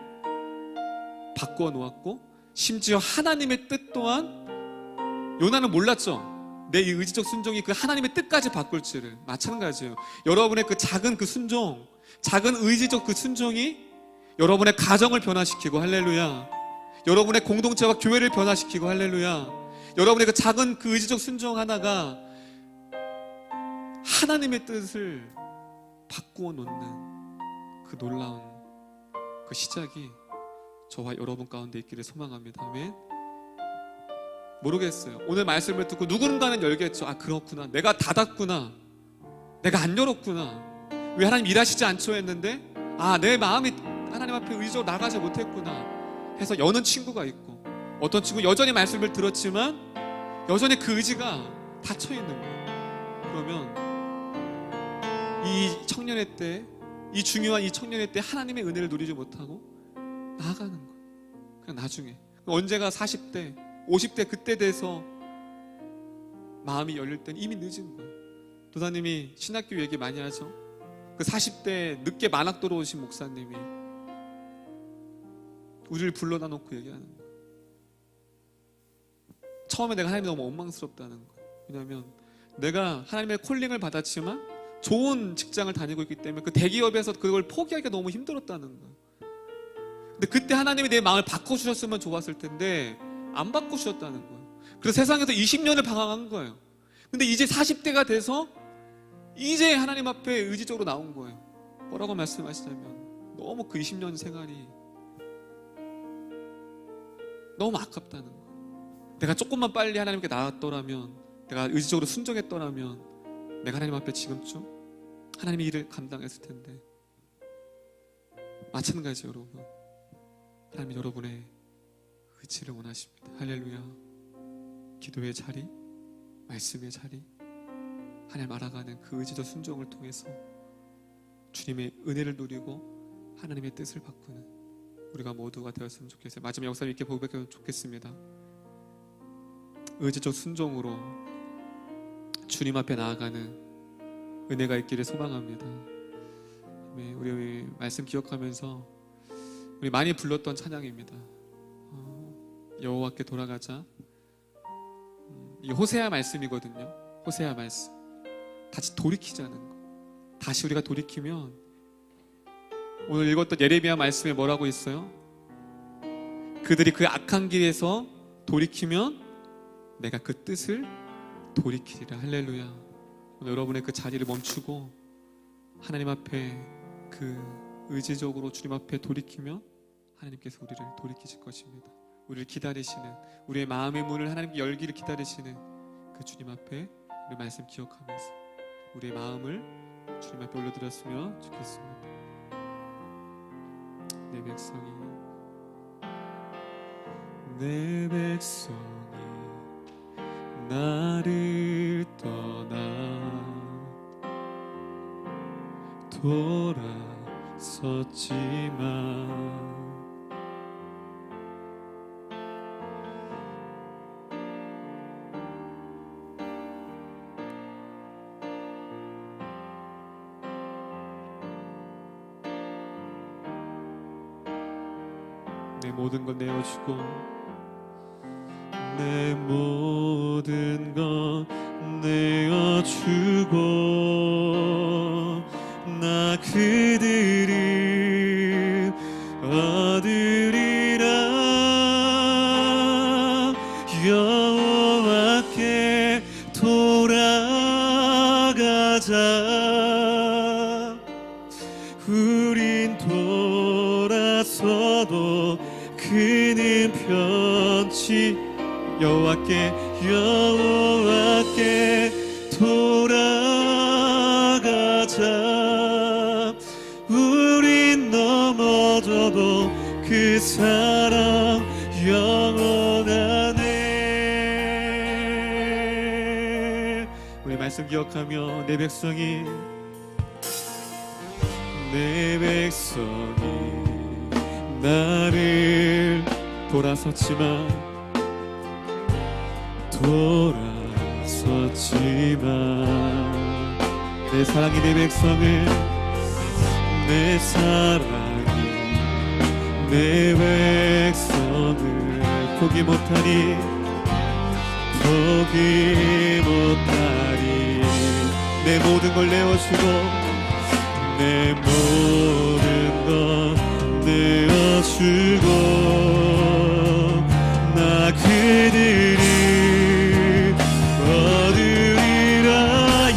바꾸어 놓았고, 심지어 하나님의 뜻 또한 요나는 몰랐죠. 내 이 의지적 순종이 그 하나님의 뜻까지 바꿀지를. 마찬가지예요. 여러분의 그 작은 그 순종, 작은 의지적 그 순종이 여러분의 가정을 변화시키고, 할렐루야. 여러분의 공동체와 교회를 변화시키고, 할렐루야. 여러분의 그 작은 그 의지적 순종 하나가 하나님의 뜻을 바꾸어 놓는 그 놀라운 그 시작이 저와 여러분 가운데 있기를 소망합니다. 아멘. 모르겠어요. 오늘 말씀을 듣고 누군가는 열겠죠. 아, 그렇구나. 내가 닫았구나. 내가 안 열었구나. 왜 하나님 일하시지 않죠 했는데, 아, 내 마음이 하나님 앞에 의지적으로 나가지 못했구나 해서 여는 친구가 있고, 어떤 친구 여전히 말씀을 들었지만 여전히 그 의지가 닫혀 있는 거예요. 그러면 이 청년의 때, 이 중요한 이 청년의 때 하나님의 은혜를 누리지 못하고 나아가는 거예요. 그냥 나중에 언제가 40대 50대 그때 돼서 마음이 열릴 때는 이미 늦은 거예요. 도사님이 신학교 얘기 많이 하죠. 그 40대 늦게 만학도로 오신 목사님이 우리를 불러다 놓고 얘기하는 거예요. 처음에 내가 하나님이 너무 원망스럽다는 거예요. 왜냐하면 내가 하나님의 콜링을 받았지만 좋은 직장을 다니고 있기 때문에 그 대기업에서 그걸 포기하기가 너무 힘들었다는 거예요. 근데 그때 하나님이 내 마음을 바꿔주셨으면 좋았을 텐데 안 바꾸셨다는 거예요. 그래서 세상에서 20년을 방황한 거예요. 근데 이제 40대가 돼서 이제 하나님 앞에 의지적으로 나온 거예요. 뭐라고 말씀하시냐면 너무 그 20년 생활이 너무 아깝다는 거예요. 내가 조금만 빨리 하나님께 나왔더라면, 내가 의지적으로 순종했더라면 내가 하나님 앞에 지금쯤 하나님의 일을 감당했을 텐데. 마찬가지예요, 여러분. 하나님이 여러분의 의지를 원하십니다. 할렐루야. 기도의 자리, 말씀의 자리, 하나님 알아가는 그 의지적 순종을 통해서 주님의 은혜를 누리고 하나님의 뜻을 바꾸는 우리가 모두가 되었으면 좋겠어요. 마지막 역사 있게 보백하면 좋겠습니다. 의지적 순종으로 주님 앞에 나아가는 은혜가 있기를 소망합니다. 우리 말씀 기억하면서 우리 많이 불렀던 찬양입니다. 여호와께 돌아가자. 이 호세아 말씀이거든요. 호세아 말씀. 다시 돌이키자는 거. 다시 우리가 돌이키면, 오늘 읽었던 예레미야 말씀에 뭐라고 있어요? 그들이 그 악한 길에서 돌이키면 내가 그 뜻을 돌이키리라. 할렐루야. 오늘 여러분의 그 자리를 멈추고 하나님 앞에 그 의지적으로 주님 앞에 돌이키면 하나님께서 우리를 돌이키실 것입니다. 우리를 기다리시는, 우리의 마음의 문을 하나님께 열기를 기다리시는 그 주님 앞에 우리 말씀 기억하면서 우리의 마음을 주님 앞에 올려드렸으면 좋겠습니다. 내 백성이 나를 떠나 돌아섰지만 내 모든 것 내어주고, 내 모든 것 내어주고, 나 그들을 얻으리라. 여호와께 돌아가자. 우린 돌아서도 그는 편치. 여호와께 돌아가자. 우린 넘어져도 그 사랑 영원하네. 우리 말씀 기억하며 내 백성이 나를 돌아섰지만 내 사랑이 내 백성을, 내 사랑이 내 백성을 포기 못하니 포기 못하리. 내 모든 걸 내어주고 내 모든 걸 내어주고 나 그들을 얻으리라.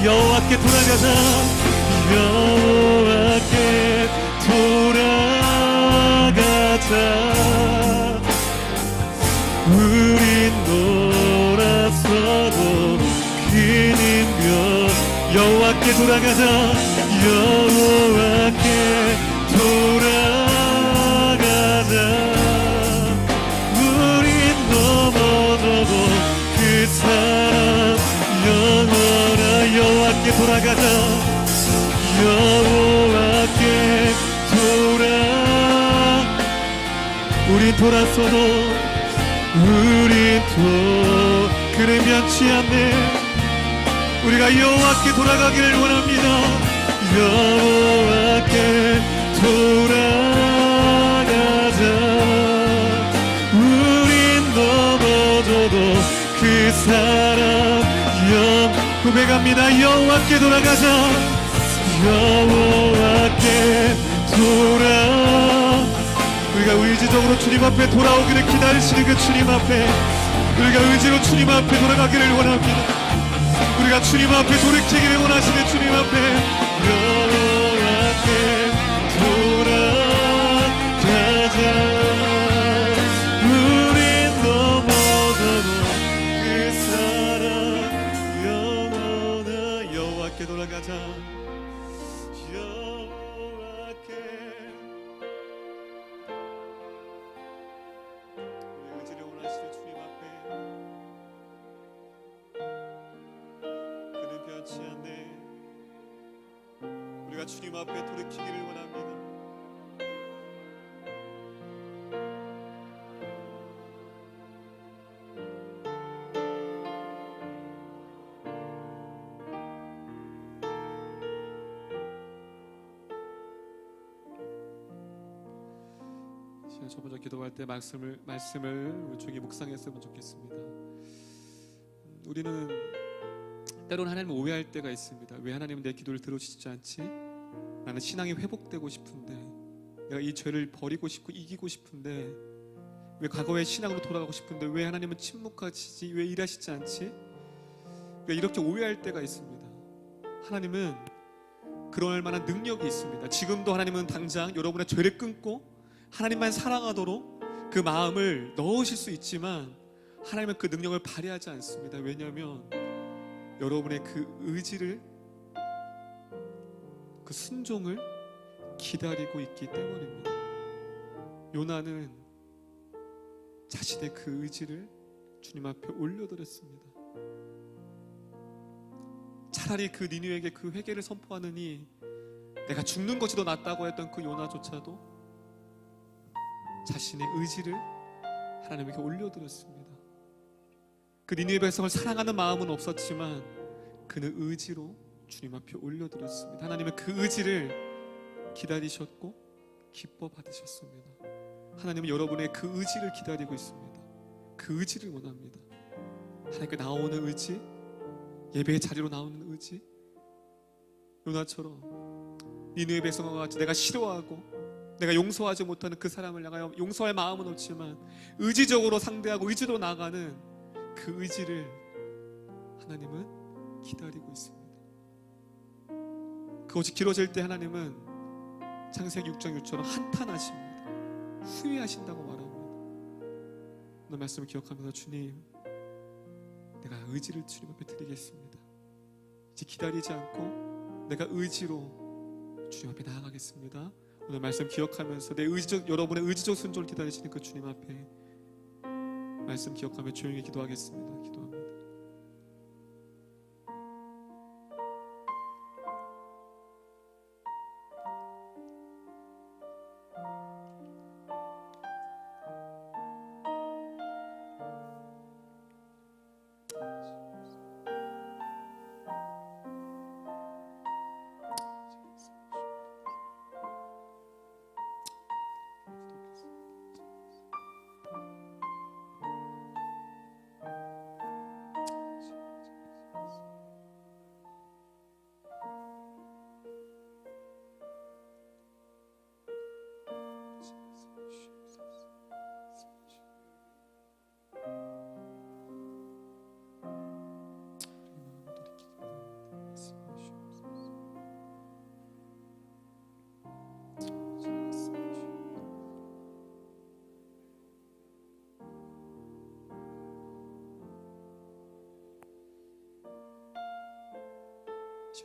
여호와께 돌아가자. 여호와께 돌아가자. 우린 돌아서도 그는 몇. 여호와께 돌아가자. 여호와께 돌아가자. 우린 넘어져도 그 사랑 영원하. 여호와께 돌아가자. 여호와께 우린 돌았어도 우린 또 그를 면치 않네. 우리가 여호와께 돌아가기를 원합니다. 여호와께 돌아가자. 우린 넘어져도 그 사랑 고백합니다. 여호와께 돌아가자. 여호와께 우리가 의지적으로 주님 앞에 돌아오기를 기다리시는 그 주님 앞에 우리가 의지로 주님 앞에 돌아가기를 원합니다. 우리가 주님 앞에 돌이키기를 원하시는 주님 앞에 여호와께 돌아가자. 우린 넘어져도 그 사랑 영원하. 여호와께 돌아가자. 여호와께 우리 의지를 원하시는 주님 앞에 그는 변치 않네. 우리가 주님 앞에 돌이키기를 원합니다. 저 먼저 기도할 때 말씀을 종이 묵상했으면 좋겠습니다. 우리는 때로는 하나님을 오해할 때가 있습니다. 왜 하나님은 내 기도를 들어주시지 않지? 나는 신앙이 회복되고 싶은데, 내가 이 죄를 버리고 싶고 이기고 싶은데, 왜 과거의 신앙으로 돌아가고 싶은데 왜 하나님은 침묵하시지? 왜 일하시지 않지? 이렇게 오해할 때가 있습니다. 하나님은 그럴 만한 능력이 있습니다. 지금도 하나님은 당장 여러분의 죄를 끊고 하나님만 사랑하도록 그 마음을 넣으실 수 있지만 하나님은 그 능력을 발휘하지 않습니다. 왜냐하면 여러분의 그 의지를, 그 순종을 기다리고 있기 때문입니다. 요나는 자신의 그 의지를 주님 앞에 올려드렸습니다. 차라리 그 니느웨에게 그 회개를 선포하느니 내가 죽는 것이 더 낫다고 했던 그 요나조차도 자신의 의지를 하나님에게 올려드렸습니다. 그 니느웨 백성을 사랑하는 마음은 없었지만 그는 의지로 주님 앞에 올려드렸습니다. 하나님은 그 의지를 기다리셨고 기뻐 받으셨습니다. 하나님은 여러분의 그 의지를 기다리고 있습니다. 그 의지를 원합니다. 하나님께 나오는 의지, 예배의 자리로 나오는 의지, 요나처럼 니느웨 백성과 같이 내가 싫어하고 내가 용서하지 못하는 그 사람을 향하여 용서할 마음은 없지만 의지적으로 상대하고 의지로 나가는 그 의지를 하나님은 기다리고 있습니다. 그것이 길어질 때 하나님은 창세기 6장 6처럼 한탄하십니다. 후회하신다고 말합니다. 오늘 말씀을 기억하면서 주님, 내가 의지를 주님 앞에 드리겠습니다. 이제 기다리지 않고 내가 의지로 주님 앞에 나아가겠습니다. 오늘 말씀 기억하면서 여러분의 의지적 순종을 기다리시는 그 주님 앞에 말씀 기억하며 조용히 기도하겠습니다. 기도합니다.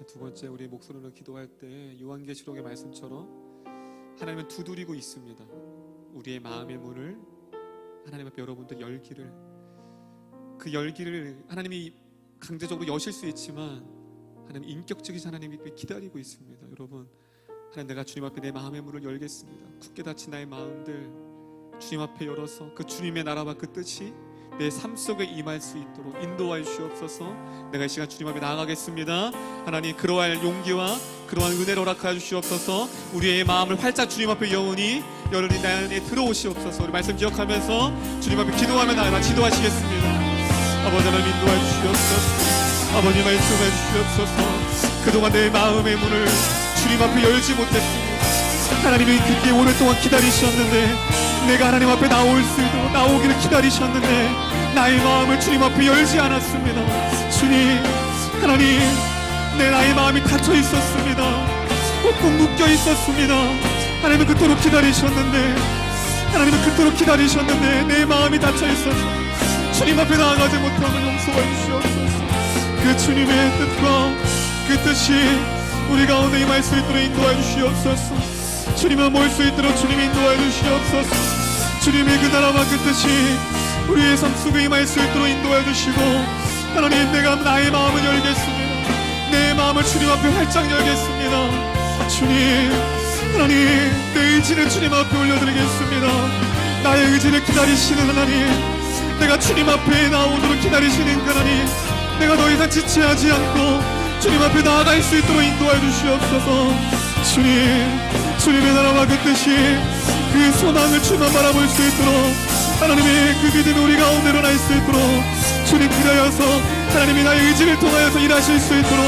두 번째, 우리 목소리로 기도할 때 요한계시록의 말씀처럼 하나님은 두드리고 있습니다. 우리의 마음의 문을 하나님 앞에 여러분들 열기를, 그 열기를 하나님이 강제적으로 여실 수 있지만 하나님 인격적이신 하나님이 기다리고 있습니다. 여러분, 하나님, 내가 주님 앞에 내 마음의 문을 열겠습니다. 굳게 닫힌 나의 마음들 주님 앞에 열어서 그 주님의 나라와 그 뜻이 내 삶 속에 임할 수 있도록 인도하여 주옵소서. 내가 이 시간 주님 앞에 나아가겠습니다. 하나님, 그러할 용기와 그러한 은혜를 허락하여 주시옵소서. 우리의 마음을 활짝 주님 앞에 여우니 열으니 내 안에 들어오시옵소서. 우리 말씀 기억하면서 주님 앞에 기도하며 나아가 기도하시겠습니다. 아버지 하나님, 인도하여 주시옵소서. 아버지 말씀해 주시옵소서. 그동안 내 마음의 문을 주님 앞에 열지 못했습니다. 하나님이 그렇게 오랫동안 기다리셨는데, 내가 하나님 앞에 나오기를 기다리셨는데 나의 마음을 주님 앞에 열지 않았습니다. 주님, 하나님, 나의 마음이 닫혀 있었습니다. 꾹꾹 묶여 있었습니다. 하나님은 그토록 기다리셨는데, 내 마음이 닫혀 있어서 주님 앞에 나아가지 못함을 용서해 주시옵소서. 그 주님의 뜻과 그 뜻이 우리 가운데 임할 수 있도록 인도해 주시옵소서. 주님을 모일 수 있도록 주님 인도해 주시옵소서. 주님의 그 나라와 그 뜻이 우리의 삶 속에 임할 수 있도록 인도해 주시고, 하나님, 내가 나의 마음을 열겠습니다. 내 마음을 주님 앞에 활짝 열겠습니다. 주님, 하나님, 내 의지를 주님 앞에 올려드리겠습니다. 나의 의지를 기다리시는 하나님, 내가 주님 앞에 나오도록 기다리시는 하나님, 내가 더 이상 지체하지 않고 주님 앞에 나아갈 수 있도록 인도해 주시옵소서. 주님의 나라와 그 뜻이, 그 소망을 주만 바라볼 수 있도록, 하나님의 그 믿음이 우리 가운데 일어날 수 있도록 주님 그리하여서 하나님이 나의 의지를 통하여서 일하실 수 있도록,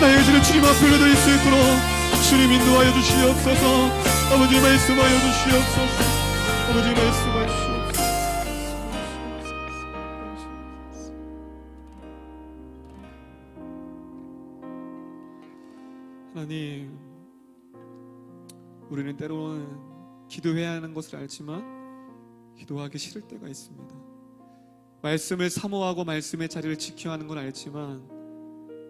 나의 의지를 주님 앞에 올려드릴 수 있도록 주님 인도하여 주시옵소서. 아버지 말씀하여 주시옵소서. 아버지 말씀하여 주시옵소서. 하나님, 우리는 때로는 기도해야 하는 것을 알지만 기도하기 싫을 때가 있습니다. 말씀을 사모하고 말씀의 자리를 지켜야 하는 건 알지만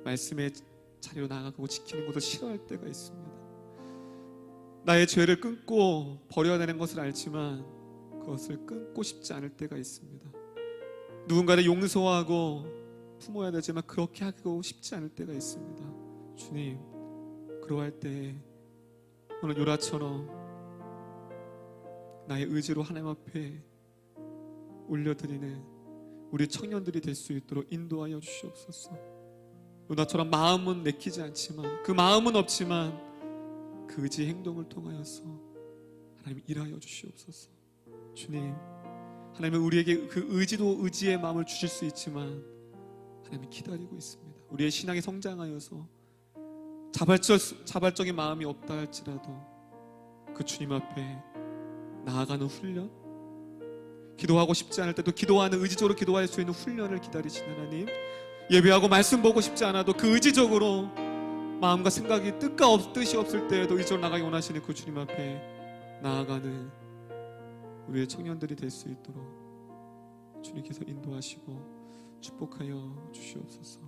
말씀의 자리로 나아가고 지키는 것을 싫어할 때가 있습니다. 나의 죄를 끊고 버려야 되는 것을 알지만 그것을 끊고 싶지 않을 때가 있습니다. 누군가를 용서하고 품어야 되지만 그렇게 하고 싶지 않을 때가 있습니다. 주님, 그러할 때 오늘 요나처럼 나의 의지로 하나님 앞에 올려드리는 우리 청년들이 될 수 있도록 인도하여 주시옵소서. 요나처럼 마음은 내키지 않지만, 그 마음은 없지만 그 의지의 행동을 통하여서 하나님 일하여 주시옵소서. 주님, 하나님은 우리에게 그 의지도 의지의 마음을 주실 수 있지만 하나님이 기다리고 있습니다. 우리의 신앙이 성장하여서 자발적인 마음이 없다 할지라도 그 주님 앞에 나아가는 훈련, 기도하고 싶지 않을 때도 기도하는, 의지적으로 기도할 수 있는 훈련을 기다리시는 하나님, 예배하고 말씀 보고 싶지 않아도 그 의지적으로 마음과 생각이 뜻이 없을 때에도 의지적으로 나가기 원하시는 그 주님 앞에 나아가는 우리의 청년들이 될 수 있도록 주님께서 인도하시고 축복하여 주시옵소서.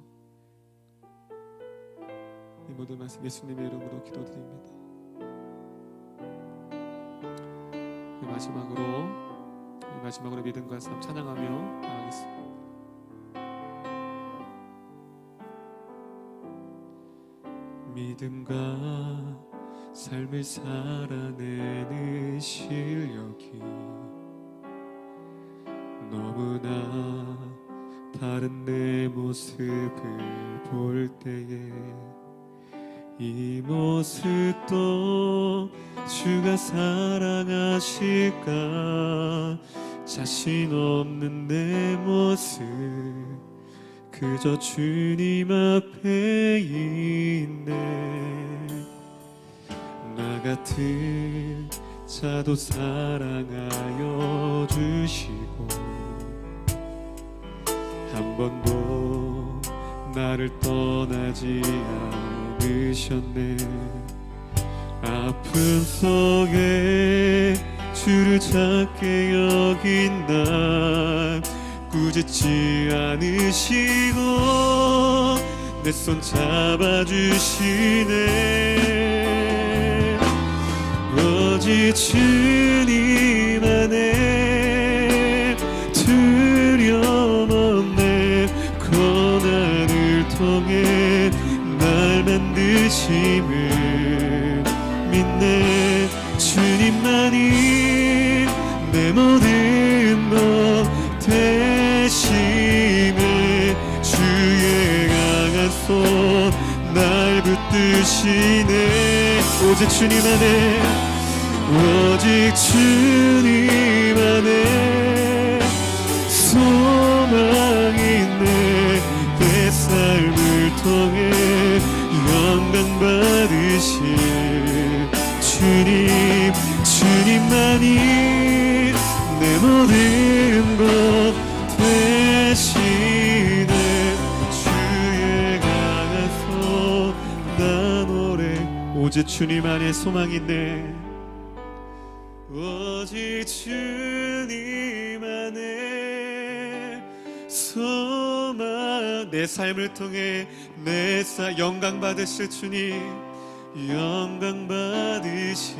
이 모든 말씀 예수님의 이름으로 기도드립니다. 마지막으로 믿음과 삶 찬양하며 나가겠습니다. 믿음과 삶을 살아내는 실력이 너무나 다른 내 모습을 볼 때에 이 모습도 주가 사랑하실까? 자신 없는 내 모습 그저 주님 앞에 있네. 나 같은 자도 사랑하여 주시고 한 번도 나를 떠나지 않으셨네. 아픔 속에 주를 찾게 여긴 날 꾸짖지 않으시고 내 손 잡아주시네. 오직 주님 안에 두려움 없네. 고난을 통해 날 만드심을 믿네. 주님만이 내 모든 것 대신에 주의 강한 손 날 붙드시네. 오직 주님 안에, 오직 주님 안에 소망이 있네. 내 삶을 통해 영광 받으실 주님, 주님만이 내 모든 것 대신에 주의 강한 손 나 노래. 오직 주님 안에 소망이 있네. 오직 주님 안에 소망. 내 삶을 통해 내 영광 받으실 주님, 영광 받으실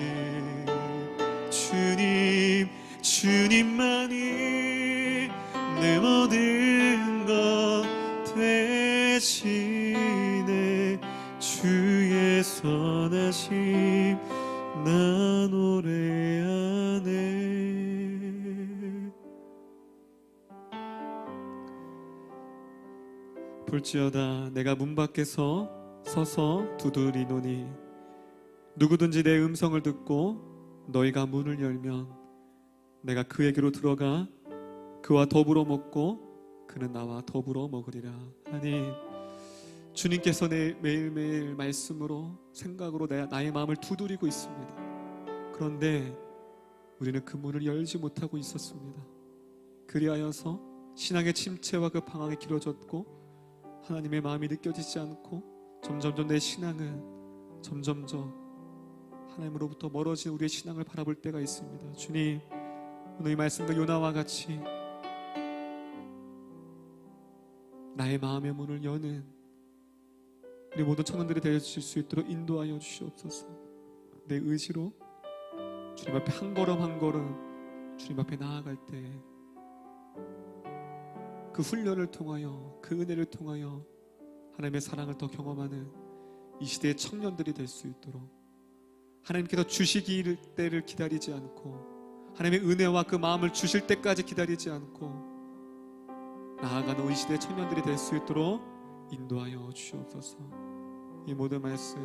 주님, 주님만이 내 모든 것 대신에 주의 선하심 나 노래하네. 볼지어다 내가 문 밖에서 서서 두드리노니 누구든지 내 음성을 듣고 너희가 문을 열면 내가 그에게로 들어가 그와 더불어 먹고 그는 나와 더불어 먹으리라. 하나님, 주님께서 내 매일매일 말씀으로 생각으로 나의 마음을 두드리고 있습니다. 그런데 우리는 그 문을 열지 못하고 있었습니다. 그리하여서 신앙의 침체와 그 방황이 길어졌고 하나님의 마음이 느껴지지 않고 점점점 내 신앙은 점점점 하나님으로부터 멀어진 우리의 신앙을 바라볼 때가 있습니다. 주님, 오늘 이 말씀과 요나와 같이 나의 마음의 문을 여는 우리 모든 청년들이 되어주실 수 있도록 인도하여 주시옵소서. 내 의지로 주님 앞에 한 걸음 한 걸음 주님 앞에 나아갈 때 그 훈련을 통하여 그 은혜를 통하여 하나님의 사랑을 더 경험하는 이 시대의 청년들이 될 수 있도록 하나님께서 주시길 때를 기다리지 않고 하나님의 은혜와 그 마음을 주실 때까지 기다리지 않고 나아가는 이 시대의 청년들이 될 수 있도록 인도하여 주시옵소서. 이 모든 말씀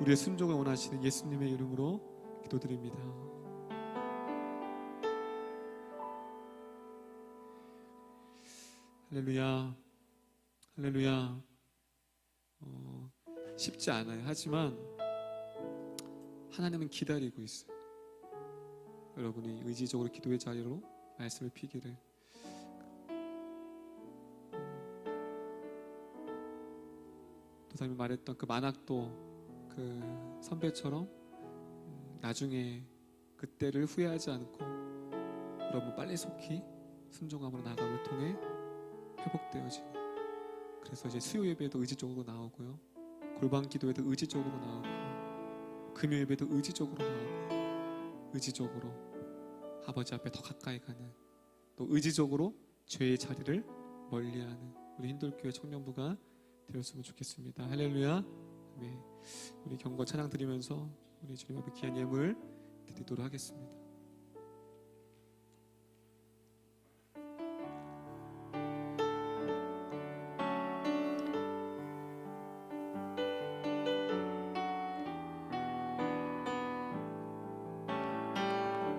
우리의 순종을 원하시는 예수님의 이름으로 기도드립니다. 할렐루야, 할렐루야. 쉽지 않아요. 하지만 하나님은 기다리고 있어요. 여러분이 의지적으로 기도의 자리로 말씀을 피기를. 도사님이 말했던 그 만학도 그 선배처럼 나중에 그때를 후회하지 않고 여러분 빨리 속히 순종함으로 나감을 통해 회복되어지는, 그래서 이제 수요 예배도 의지적으로 나오고요, 골방 기도에도 의지적으로 나오고, 금요 예배도 의지적으로 나오고, 의지적으로 아버지 앞에 더 가까이 가는, 또 의지적으로 죄의 자리를 멀리하는 우리 hin돌교회 청년부가 되었으면 좋겠습니다. 할렐루야. 네. 우리 경거 찬양 드리면서 우리 주님 앞에 귀한 예물 드리도록 하겠습니다.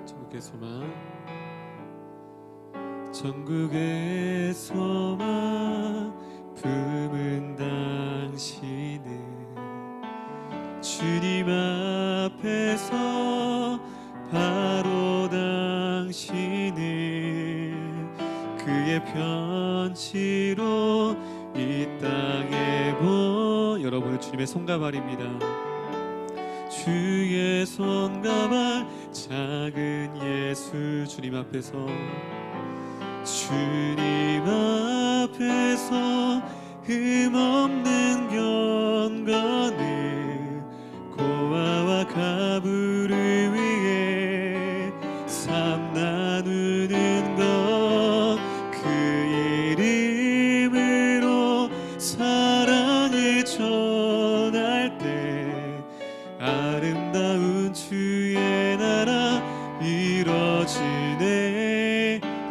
전국의 소망, 전국의 소망 품은 당신은 주님 앞에서 바로 당신은 그의 편지로 이 땅에 여러분은 주님의 손가발입니다. 주의 손가발 작은 예수 주님 앞에서 흠없는 경건을 고아와 가부를 위해 삶 나누는 것 그 이름으로 사랑을 전할 때 아름다운 주의 나라 이뤄지네.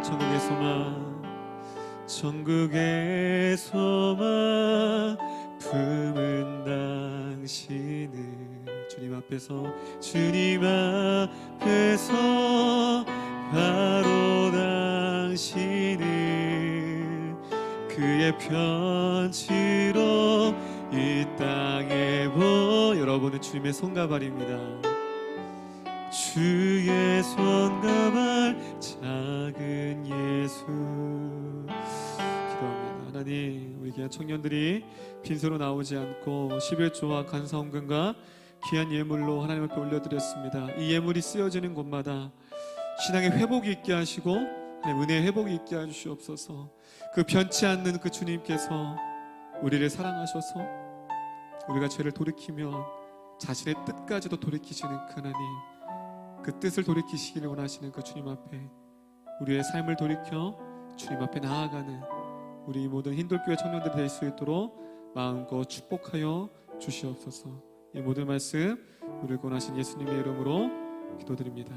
천국의 소망 천국의 소망 품은 당신을 주님 앞에서 바로 당신을 그의 편지로 이 땅에 여러분은 주님의 손과 발입니다. 주의 손과 발 작은 예수. 기도합니다. 하나님, 우리 귀한 청년들이 빈소로 나오지 않고 11조와 간사원금과 귀한 예물로 하나님 앞에 올려드렸습니다. 이 예물이 쓰여지는 곳마다 신앙의 회복이 있게 하시고 하나님 은혜의 회복이 있게 해주시옵소서. 그 변치 않는 그 주님께서 우리를 사랑하셔서 우리가 죄를 돌이키면 자신의 뜻까지도 돌이키시는 그 하나님, 그 뜻을 돌이키시기를 원하시는 그 주님 앞에 우리의 삶을 돌이켜 주님 앞에 나아가는 우리 모든 흰돌교회 청년들이 될 수 있도록 마음껏 축복하여 주시옵소서. 이 모든 말씀 우리를 권하신 예수님의 이름으로 기도드립니다.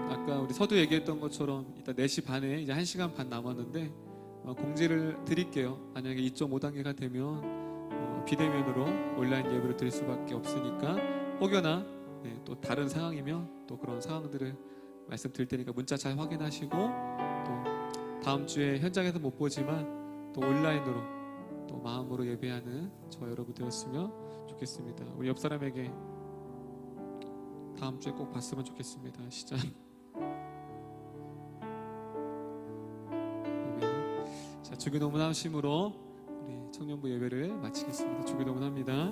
아까 우리 서두 얘기했던 것처럼 이따 4시 반에 이제 1시간 반 남았는데 공지를 드릴게요. 만약에 2.5단계가 되면 비대면으로 온라인 예배를 드릴 수밖에 없으니까 혹여나 또 다른 상황이면 또 그런 상황들을 말씀드릴 테니까 문자 잘 확인하시고 또 다음 주에 현장에서 못 보지만 또 온라인으로 또 마음으로 예배하는 저 여러분 되었으면 좋겠습니다. 우리 옆 사람에게 다음 주에 꼭 봤으면 좋겠습니다. 시작. 자, 주기도문 하심으로 우리 청년부 예배를 마치겠습니다. 주기도문 합니다.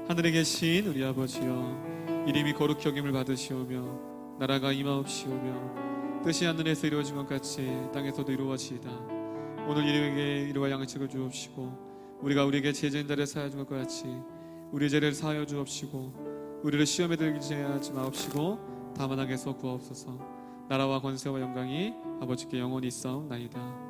하늘에 계신 우리 아버지여, 이름이 거룩히 여김을 받으시오며 나라가 임하옵시오며 뜻이 하늘에서 이루어진 것 같이 땅에서도 이루어지이다. 오늘 우리에게 이루와 양식을 주옵시고 우리가 우리에게 죄진 자를 사하여 준 것과 같이 우리 죄를 사하여 주옵시고 우리를 시험에 들게 하지 마옵시고 다만 악에서 구하옵소서. 나라와 권세와 영광이 아버지께 영원히 있사옵나이다.